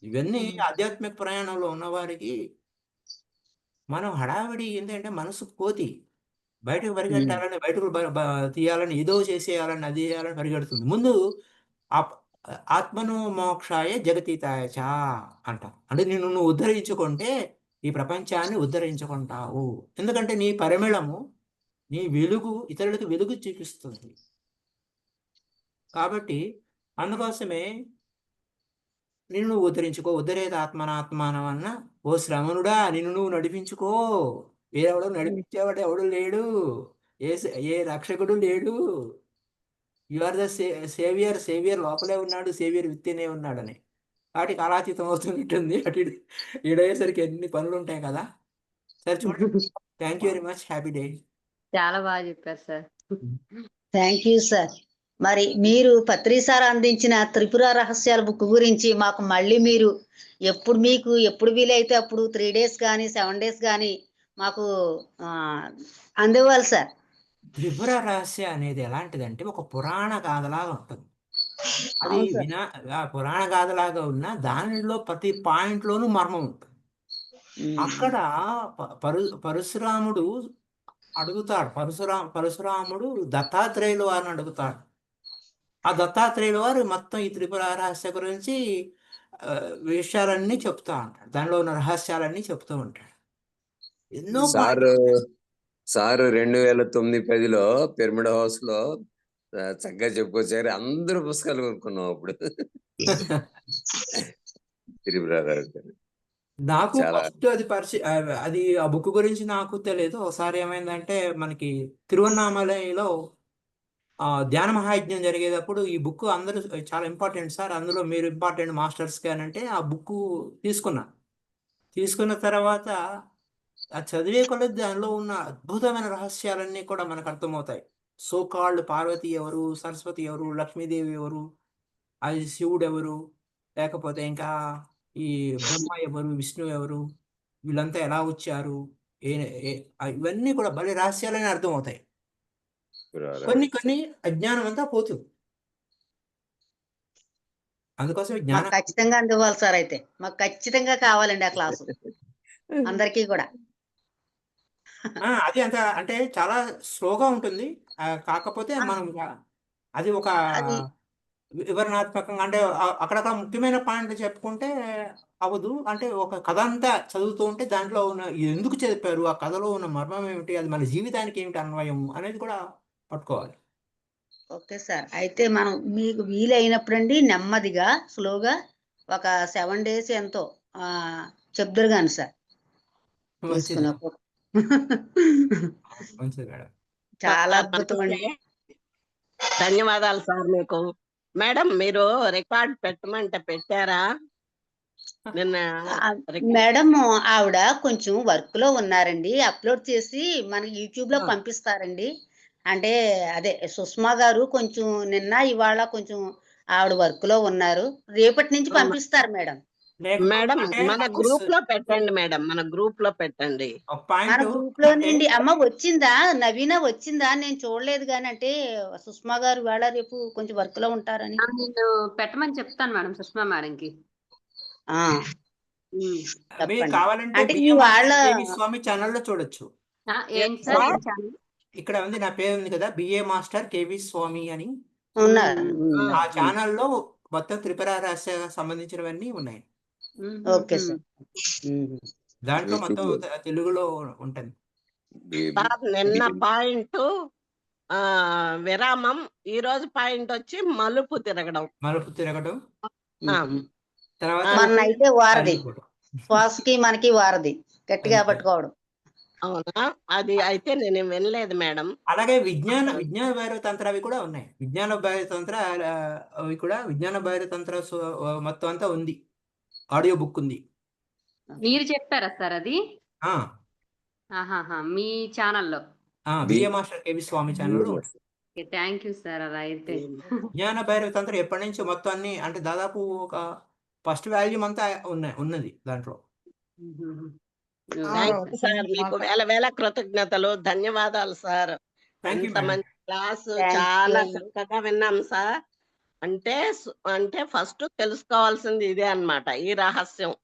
ఇవన్నీ ఆధ్యాత్మిక ప్రయాణంలో ఉన్నవారికి మనం హడావిడి ఏంటంటే మనసు కోతి బయటకు పరిగెట్టాలని, బయటకు తీయాలని, ఏదో చేసేయాలని, అది చేయాలని పరిగెడుతుంది. ముందు ఆప్- ఆత్మను మోక్షాయ జగతీతాయ చ అంటాం. అంటే నువ్వు ఉద్ధరించుకుంటే ఈ ప్రపంచాన్ని ఉద్ధరించుకుంటావు. ఎందుకంటే నీ పరిమళము, నీ వెలుగు ఇతరులకు వెలుగు చూపిస్తుంది. కాబట్టి అందుకోసమే నిన్ను నువ్వు ఉద్ధరించుకో. ఉద్ధరేత ఆత్మనాత్మానం అన్న, ఓ శ్రవణుడా నిన్ను నువ్వు నడిపించుకో. వేరెవడో నడిపించేవాడు ఎవడు లేడు, ఏ రక్షకుడు లేడు. You are the saviour. Saviour లోపలే ఉన్నాడు, సేవియర్ విత్తేనే ఉన్నాడని. కాబట్టి కాలాతీతం అవుతున్నట్టుంది. అటు ఈడయ్యేసరికి ఎన్ని పనులు ఉంటాయి కదా. సరే చూడండి. Thank you very much. Happy day. చాలా బాగా చెప్పారు సార్. Thank you sir. మరి మీరు పత్రి సార్ అందించిన త్రిపుర రహస్యాల బుక్ గురించి మాకు మళ్ళీ మీరు ఎప్పుడు వీలైతే అప్పుడు 3 days కానీ 7 days కానీ మాకు అందివ్వాలి సార్. త్రిపుర రహస్య అనేది ఎలాంటిదంటే ఒక పురాణ గాథలాగా ఉంటుంది. అది అవును సార్. పురాణ గాథలాగా ఉన్న దానిలో ప్రతి పాయింట్లోనూ మర్మం ఉంటుంది. అక్కడ పరశురాముడు అడుగుతాడు. పరశురాముడు దత్తాత్రేయులు వారిని అడుగుతాడు. ఆ దత్తాత్రేయుల వారు మొత్తం ఈ త్రిపుర రహస్య గురించి విషయాలన్నీ చెప్తా ఉంటాడు. దానిలో ఉన్న రహస్యాలన్నీ చెప్తూ ఉంటాడు. ఎన్నో సారు 2009-10లో పిరమిడ్ హౌస్ లో చక్కగా చెప్పుకొచ్చారు. అందరూ పుస్తకాలు కొనుక్కున్నాం అప్పుడు. త్రిపుర రహస్య నాకు చాలా ఫస్ట్ అది ఆ బుక్ గురించి నాకు తెలియదు. ఒకసారి ఏమైందంటే మనకి తిరువన్నామలలో ధ్యాన మహాయజ్ఞం జరిగేటప్పుడు ఈ బుక్ అందరూ చాలా ఇంపార్టెంట్ సార్, అందులో మీరు ఇంపార్టెంట్ మాస్టర్స్కి అని అంటే ఆ బుక్ తీసుకున్న తర్వాత ఆ చదివే కొలది దానిలో ఉన్న అద్భుతమైన రహస్యాలన్నీ కూడా మనకు అర్థమవుతాయి. సోకాళ్ళు పార్వతి ఎవరు, సరస్వతి ఎవరు, లక్ష్మీదేవి ఎవరు, అది శివుడు ఎవరు, లేకపోతే ఇంకా ఈ బ్రహ్మ ఎవరు, విష్ణు ఎవరు, వీళ్ళంతా ఎలా వచ్చారు, ఇవన్నీ కూడా భలే రహస్యాలని అర్థమవుతాయి. కొన్ని అజ్ఞానం అంతా పోతుంది. అందుకోసం మాకు జ్ఞానం ఖచ్చితంగా అందివ్వాలి సార్. అయితే మాకు ఖచ్చితంగా కావాలండి ఆ క్లాసు అందరికీ కూడా. అది అంత అంటే చాలా స్లోగా ఉంటుంది. కాకపోతే మనం అది ఒక అది వివరణాత్మకంగా అంటే అక్కడక్కడ ముఖ్యమైన పాయింట్లు చెప్పుకుంటే అవ్వదు. అంటే ఒక కథ అంతా చదువుతూ ఉంటే దాంట్లో ఉన్న ఎందుకు చెప్పారు, ఆ కథలో ఉన్న మర్మం ఏమిటి, అది మన జీవితానికి ఏమిటి అన్వయం అనేది కూడా పట్టుకోవాలి. Okay sir. అయితే మనం మీకు వీలైనప్పుడండి నెమ్మదిగా స్లోగా ఒక 7 days ఎంతో చెప్దురు కానీ సార్ మంచిది తీసుకున్నప్పుడు. మంచిది మేడం. చాలా అద్భుతం అండి. ధన్యవాదాలు సార్ మీకు. మేడం మీరు రికార్డ్ పెట్టమంటే పెట్టారా? నిన్న మేడం ఆవిడ కొంచెం వర్క్ లో ఉన్నారండి. అప్లోడ్ చేసి మనకి యూట్యూబ్ లో పంపిస్తారండి. అంటే అదే సుష్మా గారు కొంచెం నిన్న ఇవాళ కొంచెం ఆవిడ వర్క్ లో ఉన్నారు. రేపటి నుంచి పంపిస్తారు మేడం. మేడం మన గ్రూప్ లో పెట్టండి మేడం, మన గ్రూప్ లో పెట్టండి. మన గ్రూప్ లోనండి. అమ్మ వచ్చిందా, నవీన వచ్చిందా? నేను చూడలేదు కానీ అంటే సుష్మా గారు ఇవాళ రేపు కొంచెం వర్క్ లో ఉంటారని. నేను పెట్టమని చెప్తాను మేడం సుష్మా మేడంకి. మీరు చెప్పండి. కావాలంటే అంటే ఈ బిఏ వాళ్ళ మాస్టర్ కేవి స్వామి ఛానల్లో చూడొచ్చు. ఏంటి సార్ సార్? ఛానల్? ఇక్కడ ఉంది, నా పేరు ఉంది కదా, బిఏ మాస్టర్ కేవి స్వామి అని. ఉన్నారు. ఆ ఛానల్లో మొత్తం త్రిపుర రహస్య సంబంధించినవన్నీ ఉన్నాయి. Okay sir. దాంట్లో మొత్తం తెలుగులో ఉంటుంది. సార్ నిన్న పాయింట్ విరామం, ఈ రోజు పాయింట్ వచ్చి మలుపు తిరగడం. మలుపు తిరగడం, ఆ, తర్వాత మనైతే వారధి, తరిగిపోవడం. శ్వాసకి మనకి వారధి గట్టిగా అంతే. పట్టుకోవడం. అవునా? అది అయితే నేను వినలేదు మేడం. అలాగే విజ్ఞాన భైరవ తంత్ర అవి కూడా ఉన్నాయి. విజ్ఞాన భైరవ తంత్ర అవి కూడా, విజ్ఞాన భైరవ తంత్ర మొత్తం అంతా ఉంది, ఆడియో బుక్ ఉంది. మీరు చెప్పారా సార్ అది? ఆ ఆహాహా, మీ ఛానల్లో. బిఏ మాస్టర్ కేవి స్వామి ఛానల్లో థ్యాంక్ యూ సార్. అలా అయితే విజ్ఞాన భైరవ తంత్ర ఎప్పటి నుంచి మొత్తం అన్ని, అంటే దాదాపు ఒక ఫస్ట్ వాల్యూమ్ అంతా ఉన్నది దాంట్లో. థ్యాంక్ యూ సార్, మీకు వేల వేల కృతజ్ఞతలు, ధన్యవాదాలు సార్. థ్యాంక్ యూ ఇంత మేడం. మంచి క్లాసు Thank చాలా you. చక్కగా విన్నాం సార్. అంటే ఫస్ట్ తెలుసుకోవాల్సింది ఇదే అన్నమాట, ఈ రహస్యాలు.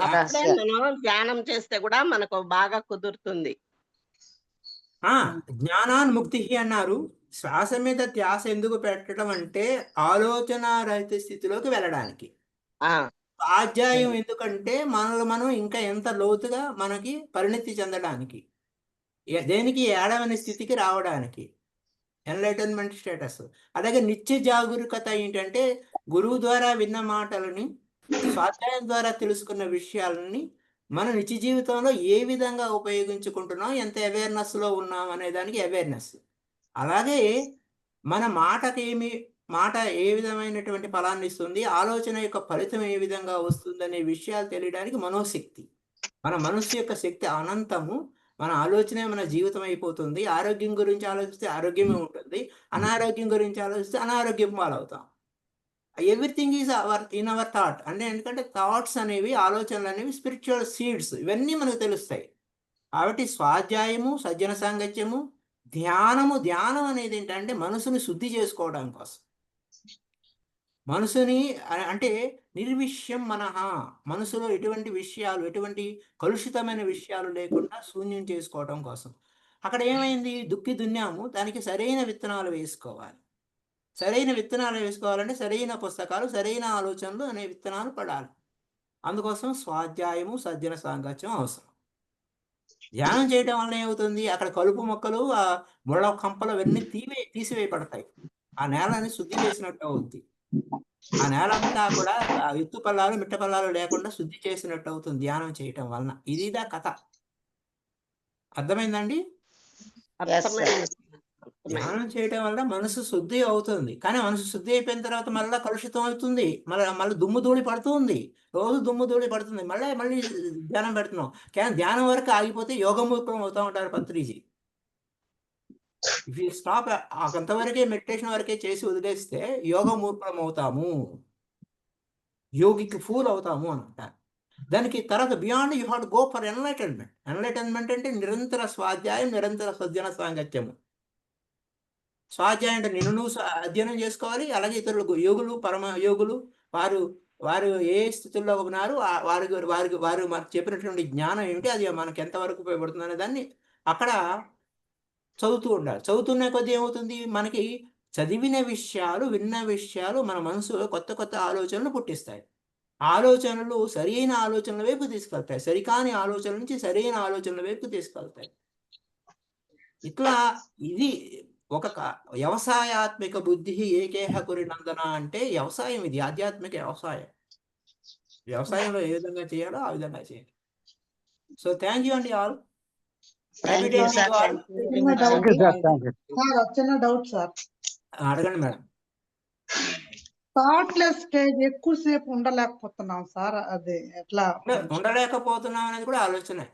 అప్పుడే మనం ధ్యానం చేస్తే కూడా మనకు బాగా కుదురుతుంది. జ్ఞానాన్ముక్తి అన్నారు. శ్వాస మీద ధ్యాస ఎందుకు పెట్టడం అంటే ఆలోచన రహిత స్థితిలోకి వెళ్ళడానికి. స్వాధ్యాయం ఎందుకంటే మనల్ని మనం ఇంకా ఎంత లోతుగా మనకి పరిణితి చెందడానికి, దేనికి ఏడవని స్థితికి రావడానికి, ఎన్లైటన్మెంట్ స్టేటస్. అలాగే నిత్య జాగరూకత ఏంటంటే గురువు ద్వారా విన్న మాటలని, స్వాధ్యాయం ద్వారా తెలుసుకున్న విషయాలని మన నిత్య జీవితంలో ఏ విధంగా ఉపయోగించుకుంటున్నాం, ఎంత అవేర్నెస్లో ఉన్నాం అనే దానికి అవేర్నెస్. అలాగే మన మాట ఏ విధమైనటువంటి ఫలాన్ని ఇస్తుంది, ఆలోచన యొక్క ఫలితం ఏ విధంగా వస్తుంది అనే విషయాలు తెలియడానికి మనోశక్తి. మన మనస్సు యొక్క శక్తి అనంతము. మన ఆలోచనే మన జీవితం అయిపోతుంది. ఆరోగ్యం గురించి ఆలోచిస్తే ఆరోగ్యమే ఉంటుంది, అనారోగ్యం గురించి ఆలోచిస్తే అనారోగ్యం పాలవుతాం. Everything is in our thought. అంటే ఎందుకంటే థాట్స్ అనేవి, ఆలోచనలు అనేవి స్పిరిచువల్ సీడ్స్, ఇవన్నీ మనకు తెలుస్తాయి. కాబట్టి స్వాధ్యాయము, సజ్జన సాంగత్యము, ధ్యానం అనేది ఏంటంటే మనసుని శుద్ధి చేసుకోవడం కోసం. మనసుని అంటే నిర్విషయం మనహ, మనసులో ఎటువంటి విషయాలు, ఎటువంటి కలుషితమైన విషయాలు లేకుండా శూన్యం చేసుకోవడం కోసం. అక్కడ ఏమైంది, దున్నాము, దానికి సరైన విత్తనాలు వేసుకోవాలి. సరైన విత్తనాలు వేసుకోవాలంటే సరైన పుస్తకాలు, సరైన ఆలోచనలు అనే విత్తనాలు పడాలి. అందుకోసం స్వాధ్యాయము, సజ్జన సాంగత్యం అవసరం. ధ్యానం చేయడం వల్ల ఏమవుతుంది, అక్కడ కలుపు మొక్కలు, ఆ ముళ్ళ కంపలు అవన్నీ తీసివేయబడతాయి. ఆ నేలని శుద్ధి చేసినట్టు అవుతుంది. ఆ నేల అంతా కూడా ఎత్తు పల్లాలు, మిట్ట పల్లాలు లేకుండా శుద్ధి చేసినట్టు అవుతుంది ధ్యానం చేయటం వలన. ఇదిదా కథ. అర్థమైందండి? ధ్యానం చేయటం వల్ల మనసు శుద్ధి అవుతుంది. కానీ మనసు శుద్ధి అయిపోయిన తర్వాత మళ్ళీ కలుషితం అవుతుంది, మళ్ళీ దుమ్ము ధూళి పడుతుంది, రోజు దుమ్ము ధూళి పడుతుంది, మళ్ళీ ధ్యానం పెడుతున్నాం. కానీ ధ్యానం వరకు ఆగిపోతే యోగమూర్ఖం అవుతా ఉంటారు పత్రిజీ. ఇఫ్ యూ స్టాప్ అంతవరకే, మెడిటేషన్ వరకే చేసి వదిలేస్తే యోగమూర్ఖం అవుతాము, యోగికి ఫూల్ అవుతాము అని అంటారు. దానికి తర్వాత beyond you have to go for enlightenment. Enlightenment అంటే నిరంతర స్వాధ్యాయం, నిరంతర సజ్జన సాంగత్యము. స్వాధ్యాయం అంటే నిన్ను నువ్వు అధ్యయనం చేసుకోవాలి. అలాగే ఇతరులకు, యోగులు, పరమ యోగులు, వారు ఏ స్థితుల్లో ఉన్నారు, వారు మనకు చెప్పినటువంటి జ్ఞానం ఏమిటి, అది మనకు ఎంతవరకు ఉపయోగపడుతుంది అనే దాన్ని అక్కడ చదువుతూ ఉండాలి. చదువుతున్న కొద్దీ ఏమవుతుంది, మనకి చదివిన విషయాలు, విన్న విషయాలు మన మనసులో కొత్త కొత్త ఆలోచనలు పుట్టిస్తాయి. ఆలోచనలు సరైన ఆలోచనల వైపు తీసుకెళ్తాయి, సరికాని ఆలోచనల నుంచి సరైన ఆలోచనల వైపు తీసుకెళ్తాయి. ఇట్లా ఇది ఒక వ్యవసాయాత్మిక బుద్ధి ఏకేహ కురి నందన అంటే వ్యవసాయం, ఇది ఆధ్యాత్మిక వ్యవసాయం. వ్యవసాయంలో ఏ విధంగా చేయాలో ఆ విధంగా చేయాలి. సో థ్యాంక్ యూ అండి ఆల్. చిన్న డౌట్ సార్, అడగండి మేడం. థాట్లెస్ స్టేజ్ ఎక్కువసేపు ఉండలేకపోతున్నాం సార్, అది ఎట్లా? ఉండలేకపోతున్నాం అనేది కూడా ఆలోచనే,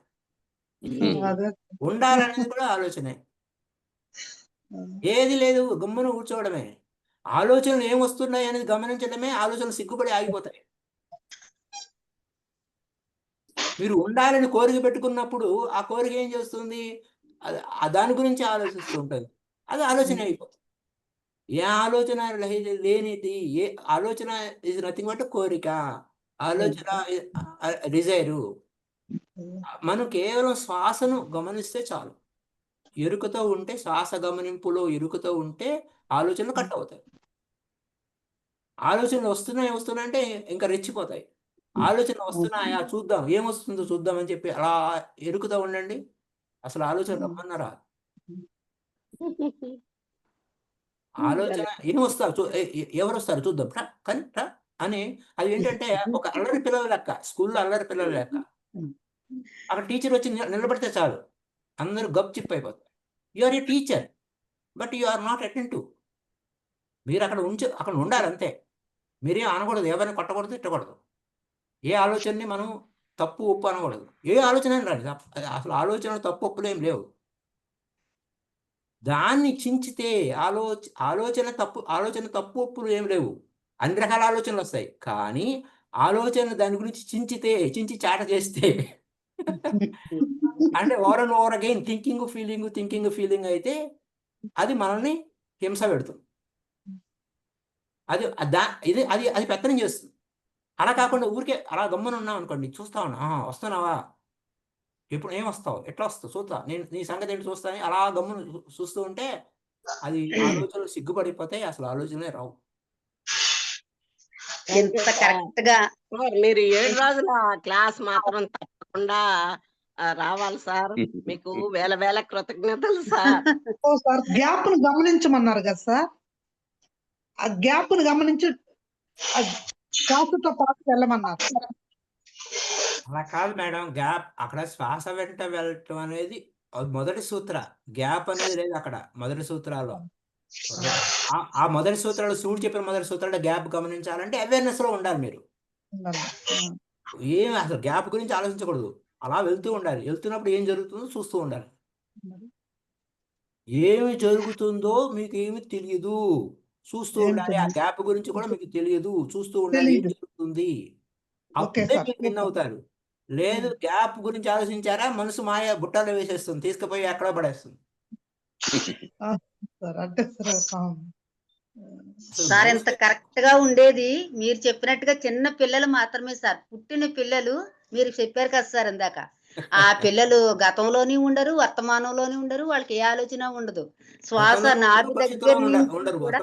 అదే ఉండాలనేది కూడా ఆలోచనే. ఏది లేదు, గమ్మున కూర్చోవడమే. ఆలోచనలు ఏమొస్తున్నాయి అనేది గమనించడమే. ఆలోచనలు సిగ్గుపడి ఆగిపోతాయి. మీరు ఉండాలని కోరిక పెట్టుకున్నప్పుడు ఆ కోరిక ఏం చేస్తుంది, దాని గురించి ఆలోచిస్తూ ఉంటుంది, అది ఆలోచన అయిపోతుంది. ఏ ఆలోచన లేనిది, ఏ ఆలోచన ఇస్ నథింగ్ బట్ కోరిక. ఆలోచన, డిజైరు. మనం కేవలం శ్వాసను గమనిస్తే చాలు. ఎరుకతో ఉంటే, శ్వాస గమనింపులో ఎరుకతో ఉంటే ఆలోచనలు కట్ అవుతాయి. ఆలోచనలు వస్తున్నాయంటే ఇంకా రెచ్చిపోతాయి. ఆలోచనలు వస్తున్నాయా చూద్దాం, ఏమొస్తుందో చూద్దాం అని చెప్పి అలా ఎరుకుతూ ఉండండి. అసలు ఆలోచన రమ్మన్నారా? ఆలోచన ఏమొస్తారు ఎవరు వస్తారు చూద్దాం కానీ అని. అది ఏంటంటే ఒక అల్లరి పిల్లల లెక్క, స్కూల్లో అల్లరి పిల్లల లెక్క. అక్కడ టీచర్ వచ్చి నిలబడితే చాలు, అందరూ గప్ చిప్ అయిపోతారు. You are a teacher, but you are not attentive. మీరు అక్కడ ఉండాలి అంతే. మీరేం అనకూడదు, ఎవరిని కొట్టకూడదు, తిట్టకూడదు. ఏ ఆలోచనని మనం తప్పు ఒప్పు అనకూడదు. ఏ ఆలోచన రాదు, అసలు ఆలోచనలు తప్పు ఒప్పులు ఏం లేవు. దాన్ని చించితే ఆలోచన తప్పు ఒప్పులు ఏం లేవు. అన్ని రకాల ఆలోచనలు వస్తాయి. కానీ ఆలోచన దాని గురించి చించి చాట చేస్తే అంటే over and over again thinking feeling అయితే అది మనల్ని హింస పెడుతుంది. అది పెత్తనం చేస్తుంది. అలా కాకుండా ఊరికే అలా గమ్మున ఉన్నాం అనుకోండి, చూస్తా ఉన్నా, వస్తున్నావా, ఎప్పుడు ఏం వస్తావు, ఎట్లా వస్తావు చూస్తా, నేను నీ సంగతి ఏంటి చూస్తాను, అలా గమ్మున చూస్తూ ఉంటే అది ఆలోచనలు సిగ్గుపడిపోతాయి, అసలు ఆలోచనలే రావు. ఎంత కరెక్ట్ గా మీరు 7 రోజుల క్లాస్ మాత్రం తప్పకుండా రావాలి సార్. మీకు వేల కృతజ్ఞతలు సార్. సార్ గ్యాప్ ను గమనించమన్నారు కదా సార్, ఆ గ్యాప్ ను గమనించి శ్వాసతో పాటు వెళ్ళమన్నారు. అలా కాదు మేడం, గ్యాప్ అక్కడ శ్వాస వెంట వెళ్ళటం అనేది మొదటి సూత్ర. గ్యాప్ అనేది లేదు అక్కడ మొదటి సూత్రాల్లో. ఆ మొదటి సూత్రాలు, శివుడు చెప్పిన మొదటి సూత్రాలు గ్యాప్ గమనించాలంటే అవేర్నెస్ లో ఉండాలి మీరు. ఏమి అసలు గ్యాప్ గురించి ఆలోచించకూడదు, అలా వెళ్తూ ఉండాలి. వెళ్తున్నప్పుడు ఏం జరుగుతుందో చూస్తూ ఉండాలి. ఏమి జరుగుతుందో మీకు ఏమి తెలియదు, చూస్తూ ఉండాలి. ఆ గ్యాప్ గురించి కూడా మీకు తెలియదు, చూస్తూ ఉండాలి ఏం జరుగుతుంది. అప్పుడే మీరు విన్ అవుతారు. లేదు, గ్యాప్ గురించి ఆలోచించారా, మనసు మాయ బుట్టలో వేసేస్తుంది, తీసుకుపోయి ఎక్కడో పడేస్తుంది. సార్ ఎంత కరెక్ట్ గా ఉండేది. మీరు చెప్పినట్టుగా చిన్న పిల్లలు మాత్రమే సార్, పుట్టిన పిల్లలు మీరు చెప్పారు కదా సార్ ఇందాక, ఆ పిల్లలు గతంలోని ఉండరు, వర్తమానంలోని ఉండరు, వాళ్ళకి ఏ ఆలోచన ఉండదు. శ్వాస నాభి దగ్గర నుంచి కూడా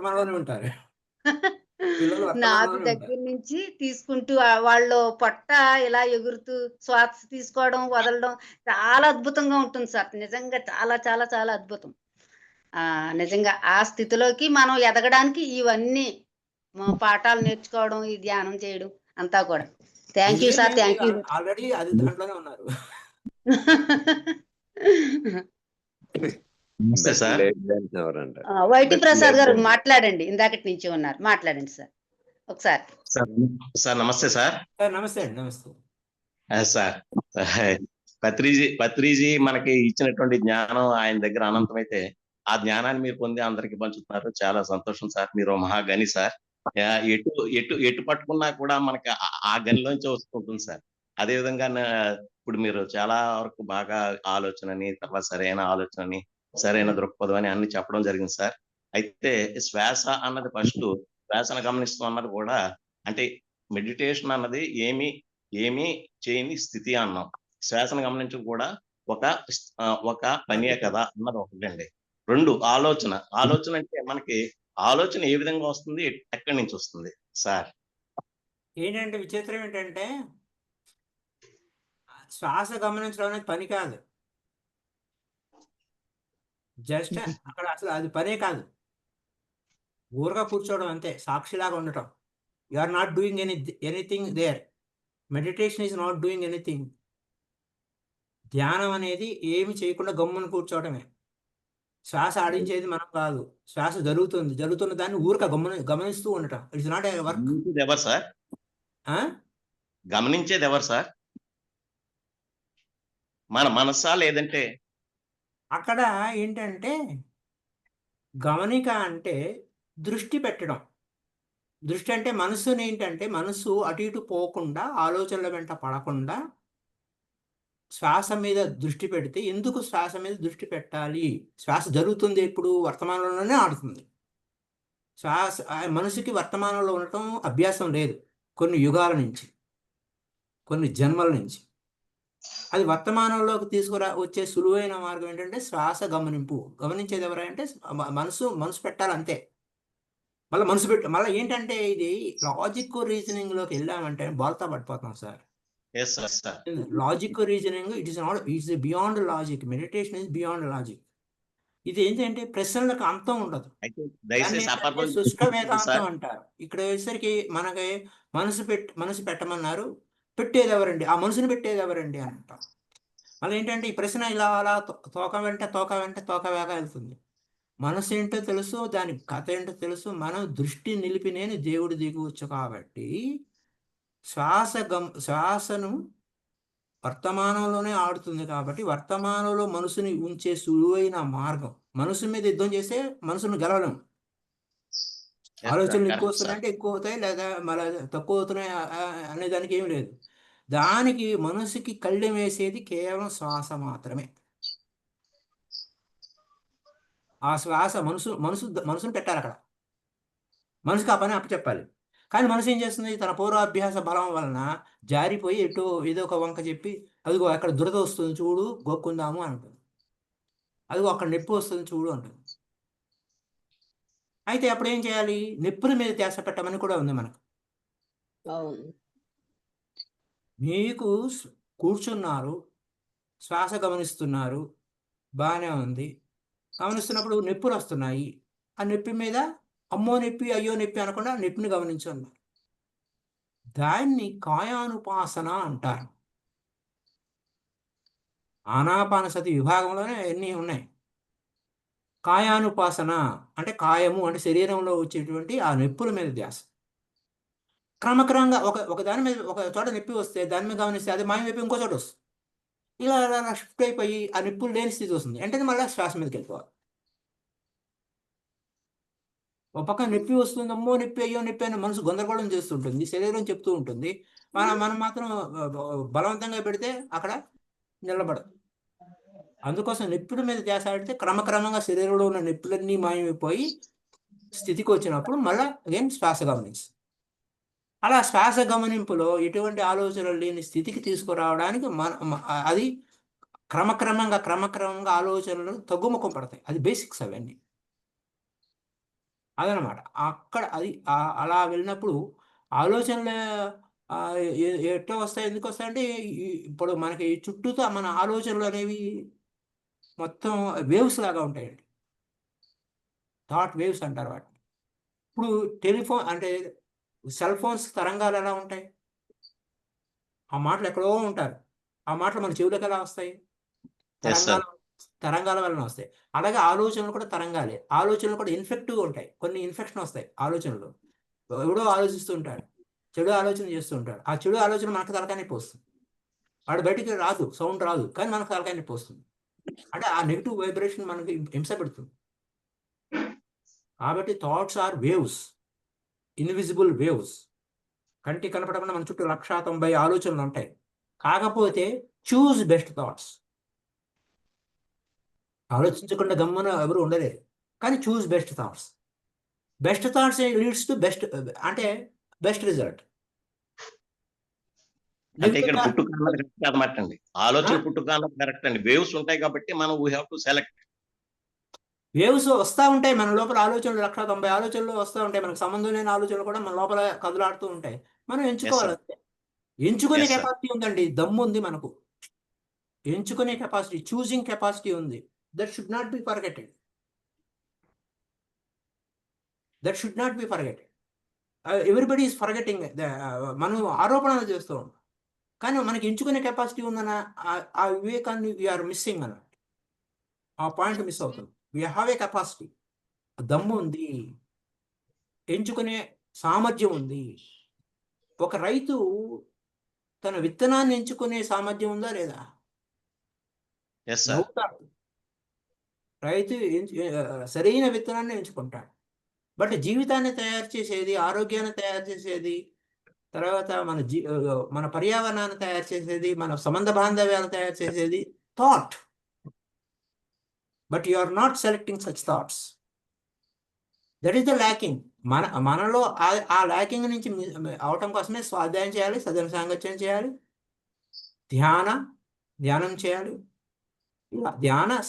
నాభి దగ్గర నుంచి తీసుకుంటూ వాళ్ళు పొట్ట ఇలా ఎగురుతూ శ్వాస తీసుకోవడం వదలడం చాలా అద్భుతంగా ఉంటుంది సార్. నిజంగా చాలా చాలా చాలా అద్భుతం. నిజంగా ఆ స్థితిలోకి మనం ఎదగడానికి ఇవన్నీ పాఠాలు నేర్చుకోవడం, ఈ ధ్యానం చేయడం అంతా కూడా. Thank you sir, thank you. Already అది దాంట్లోనే ఉన్నారు. వైటి ప్రసాద్ గారు మాట్లాడండి, ఇందాకటి నుంచి ఉన్నారు, మాట్లాడండి సార్ ఒకసారి. సార్ నమస్తే సార్. నమస్తే అండి. నమస్తే సార్. పత్రిజీ మనకి ఇచ్చినటువంటి జ్ఞానం ఆయన దగ్గర అనంతమైతే ఆ జ్ఞానాన్ని మీరు పొంది అందరికి పంచుతున్నారు, చాలా సంతోషం సార్. మీరు మహాగని సార్. ఎటు పట్టుకున్నా కూడా మనకి ఆ గనిలోంచి వస్తుంటుంది సార్. అదే విధంగా ఇప్పుడు మీరు చాలా వరకు బాగా ఆలోచనని, తర్వాత సరైన ఆలోచనని, సరైన దృక్పథం అని అన్ని చెప్పడం జరిగింది సార్. అయితే శ్వాస అన్నది ఫస్ట్, శ్వాసను గమనిస్తాం అన్నది కూడా, అంటే మెడిటేషన్ అన్నది ఏమీ చేయని స్థితి అన్నాం. శ్వాసను గమనించడం కూడా ఒక పనే కదా అన్నది ఒకటండి. 2 ఆలోచన అంటే మనకి ఆలోచన ఏ విధంగా వస్తుంది, ఎక్కడి నుంచి వస్తుంది సార్? ఏంటంటే విచిత్రం ఏంటంటే శ్వాస గమనించడం అనేది పని కాదు, జస్ట్ అక్కడ అసలు అది పనే కాదు. ఊరగా కూర్చోవడం అంతే, సాక్షిలాగా ఉండటం. You are not doing anything there. Meditation is not doing anything. ధ్యానం అనేది ఏమి చేయకుండా గమ్మున కూర్చోవడమే. శ్వాస ఆడించేది మనం కాదు, శ్వాస జరుగుతున్న దాన్ని ఊరక గమనిస్తూ ఉండటం. It's not a work. ఎవరు సార్ గమనించేది? ఎవరు సార్? మన మనస్సా, లేదంటే? అక్కడ ఏంటంటే గమనిక అంటే దృష్టి పెట్టడం. దృష్టి అంటే మనస్సుని ఏంటంటే మనస్సు అటు ఇటు పోకుండా, ఆలోచనల వెంట పడకుండా శ్వాస మీద దృష్టి పెడితే, ఎందుకు శ్వాస మీద దృష్టి పెట్టాలి? శ్వాస జరుగుతుంది, ఎప్పుడు వర్తమానంలోనే ఆడుతుంది. మనసుకి వర్తమానంలో ఉండటం అభ్యాసం లేదు కొన్ని యుగాల నుంచి. కొన్ని జన్మల నుంచి. అది వర్తమానంలోకి వచ్చే సులువైన మార్గం ఏంటంటే శ్వాస గమనింపు. గమనించేది ఎవరంటే మనసు పెట్టాలి అంతే. మళ్ళీ ఏంటంటే ఇది లాజిక్ రీజనింగ్లోకి వెళ్ళామంటే బోల్తా పడిపోతాం sir. Logic reasoning it's beyond logic. Meditation is beyond logic. ఇది ఏంటంటే ప్రశ్నలకు అంతం ఉండదు. శుష్క వేదాంతం అంటారు. ఇక్కడ వచ్చేసరికి మనకి మనసు పెట్టమన్నారు, పెట్టేది ఎవరండి, ఆ మనసుని పెట్టేది ఎవరండి అని అంటాం. మళ్ళీ ఏంటంటే ఈ ప్రశ్న ఇలా అలా తోక వేగా వెళ్తుంది. మనసు ఏంటో తెలుసు, దాని కథ ఏంటో తెలుసు. మనం దృష్టి నిలిపి నేను దేవుడు దిగువచ్చు. కాబట్టి శ్వాసను వర్తమానంలోనే ఆడుతుంది. కాబట్టి వర్తమానంలో మనసుని ఉంచే సులువైన మార్గం. మనసు మీద యుద్ధం చేస్తే మనసును గెలవలేము. ఆలోచనలు ఎక్కువ వస్తున్నాయంటే ఎక్కువ అవుతాయి, లేదా మళ్ళీ తక్కువ అవుతున్నాయి అనే దానికి ఏమి లేదు. దానికి మనసుకి కళ్ళెం వేసేది కేవలం శ్వాస మాత్రమే. ఆ శ్వాస మనసును పెట్టాలి అక్కడ. మనసుకి ఆ పని అప్పచెప్పాలి. కానీ మనసు ఏం చేస్తుంది, తన పూర్వాభ్యాస బలం వలన జారిపోయి ఏదో ఒక వంక చెప్పి, అదిగో అక్కడ దురద వస్తుంది చూడు, గోక్కుందాము అంటుంది. అదిగో అక్కడ నొప్పి వస్తుంది చూడు అంటుంది. అయితే అప్పుడు ఏం చేయాలి, నొప్పుల మీద ధ్యాస పెట్టమని కూడా ఉంది మనకు. మీకు కూర్చున్నారు, శ్వాస గమనిస్తున్నారు, బాగానే ఉంది. గమనిస్తున్నప్పుడు నొప్పులు వస్తున్నాయి. ఆ నొప్పి మీద అమ్మో నొప్పి, అయ్యో నొప్పి అనకుండా నొప్పిని గమనించన్నారు. దాన్ని కాయానుపాసన అంటారు. ఆనాపానసతి విభాగంలోనే అన్నీ ఉన్నాయి. కాయానుపాసన అంటే కాయము అంటే శరీరంలో వచ్చేటువంటి ఆ నొప్పుల మీద ధ్యాస. క్రమక్రమంగా ఒక దాని మీద ఒక చోట నొప్పి వస్తే దాని మీద గమనిస్తే అది మాయమైపోయి ఇంకో చోట వస్తుంది. ఇలా షిఫ్ట్ అయిపోయి ఆ నొప్పులు లేని స్థితి వస్తుంది. అంటే మళ్ళీ శ్వాస మీదకి వెళ్ళిపోవాలి. ఒక పక్క నొప్పి వస్తుంది, అమ్మో నొప్పి, అయ్యో నొప్పి అని మనసు గందరగోళం చేస్తుంటుంది, శరీరం చెప్తూ ఉంటుంది. మనం మాత్రం బలవంతంగా పెడితే అక్కడ నిలబడదు. అందుకోసం నొప్పుల మీద ధ్యాస పెడితే క్రమక్రమంగా శరీరంలో ఉన్న నొప్పులన్నీ మాయమైపోయి స్థితికి వచ్చినప్పుడు మళ్ళీ అగైన్ శ్వాస గమనించి, అలా శ్వాస గమనింపులో ఎటువంటి ఆలోచనలు లేని స్థితికి తీసుకురావడానికి అది క్రమక్రమంగా ఆలోచనలు తగ్గుముఖం పడతాయి. అది బేసిక్స్ అవన్నీ. అదనమాట. అక్కడ అది అలా వెళ్ళినప్పుడు ఆలోచనలు ఎట్లా వస్తాయి, ఎందుకు వస్తాయంటే ఇప్పుడు మనకి చుట్టూతో మన ఆలోచనలు అనేవి మొత్తం వేవ్స్ లాగా ఉంటాయండి. థాట్ వేవ్స్ అంటారు వాటిని. ఇప్పుడు టెలిఫోన్ అంటే సెల్ ఫోన్స్ తరంగాలు ఎలా ఉంటాయి, ఆ మాటలు ఎక్కడో ఉంటారు. ఆ మాటలు మన చెవులకు ఎలా వస్తాయి, తరంగాల వలన వస్తాయి. అలాగే ఆలోచనలు కూడా తరంగాలే. ఆలోచనలు కూడా ఇన్ఫెక్టివ్గా ఉంటాయి. కొన్ని ఇన్ఫెక్షన్ వస్తాయి ఆలోచనలు. ఎవడో ఆలోచిస్తూ ఉంటాడు, చెడు ఆలోచన చేస్తూ ఉంటాడు. ఆ చెడు ఆలోచన మనకు తలకాయ నొప్పి వస్తుంది. వాడు బయటికి రాదు, సౌండ్ రాదు, కానీ మనకు తలకాయ నొప్పి వస్తుంది. అంటే ఆ నెగిటివ్ వైబ్రేషన్ మనకి హింస పెడుతుంది. కాబట్టి thoughts are waves, invisible waves. కంటి కనపడకుండా మన చుట్టూ 190 ఆలోచనలు ఉంటాయి. కాకపోతే చూజ్ బెస్ట్ థాట్స్. ఆలోచించకుండా గమ్మున ఎవరు ఉండలేరు, కానీ choose best thoughts. Best thoughts leads to best అంటే బెస్ట్ రిజల్ట్. అంటే ఇక్కడ పుట్టుక అన్నది కరెక్ట్ అనమాట అండి. ఆలోచన పుట్టుక అన్నది కరెక్ట్ అండి. వేవ్స్ ఉంటాయి కాబట్టి మనం we have to select. Waves వస్తూ ఉంటాయి మన లోపల. ఆలోచనలు 190 ఆలోచనలు వస్తూ ఉంటాయి. మనకు సంబంధం లేని ఆలోచనలు కూడా మన లోపల కదులాడుతూ ఉంటాయి. మనం ఎంచుకోవాలి. ఎంచుకునే కెపాసిటీ ఉందండి, దమ్ము ఉంది మనకు. ఎంచుకునే కెపాసిటీ, చూజింగ్ కెపాసిటీ ఉంది. That should not be ఫర్గెటెడ్. Everybody is forgetting. మనం ఆరోపణలు చేస్తూ ఉంటాం, కానీ మనకి ఎంచుకునే కెపాసిటీ ఉందన్న ఆ వివేకాన్ని వీఆర్ మిస్సింగ్ అన్నమాట. ఆ పాయింట్ మిస్ అవుతుంది. వీ హ్యావ్ ఏ కెపాసిటీ, దమ్ము ఉంది, ఎంచుకునే సామర్థ్యం ఉంది. ఒక రైతు తన విత్తనాన్ని ఎంచుకునే సామర్థ్యం ఉందా లేదా? రైతు సరైన విత్తనాన్ని ఎంచుకుంటాడు. బట్ జీవితాన్ని తయారు చేసేది, ఆరోగ్యాన్ని తయారు చేసేది, తర్వాత మన పర్యావరణాన్ని తయారు చేసేది, మన సంబంధ బాంధవ్యాలను తయారు చేసేది thought. But you are not selecting such thoughts. That is the lacking. మనలో ఆ ల్యాకింగ్ నుంచి అవటం కోసమే స్వాధ్యాయం చేయాలి, సదన సాంగత్యం చేయాలి, ధ్యానం చేయాలి. ఇలా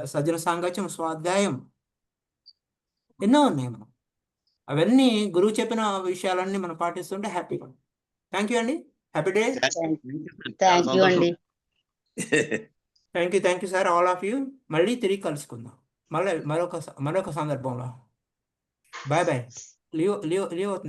సజ్జన సాంగత్యం, స్వాధ్యాయం ఎన్నో ఉన్నాయి మనం. అవన్నీ గురువు చెప్పిన విషయాలన్నీ మనం పాటిస్తుంటే హ్యాపీగా. థ్యాంక్ యూ అండి. Happy day. థ్యాంక్ యూ అండి. Thank you sir, all of you. మళ్ళీ తిరిగి కలుసుకుందాం మళ్ళీ మరొక సందర్భంలో. Bye bye. లియో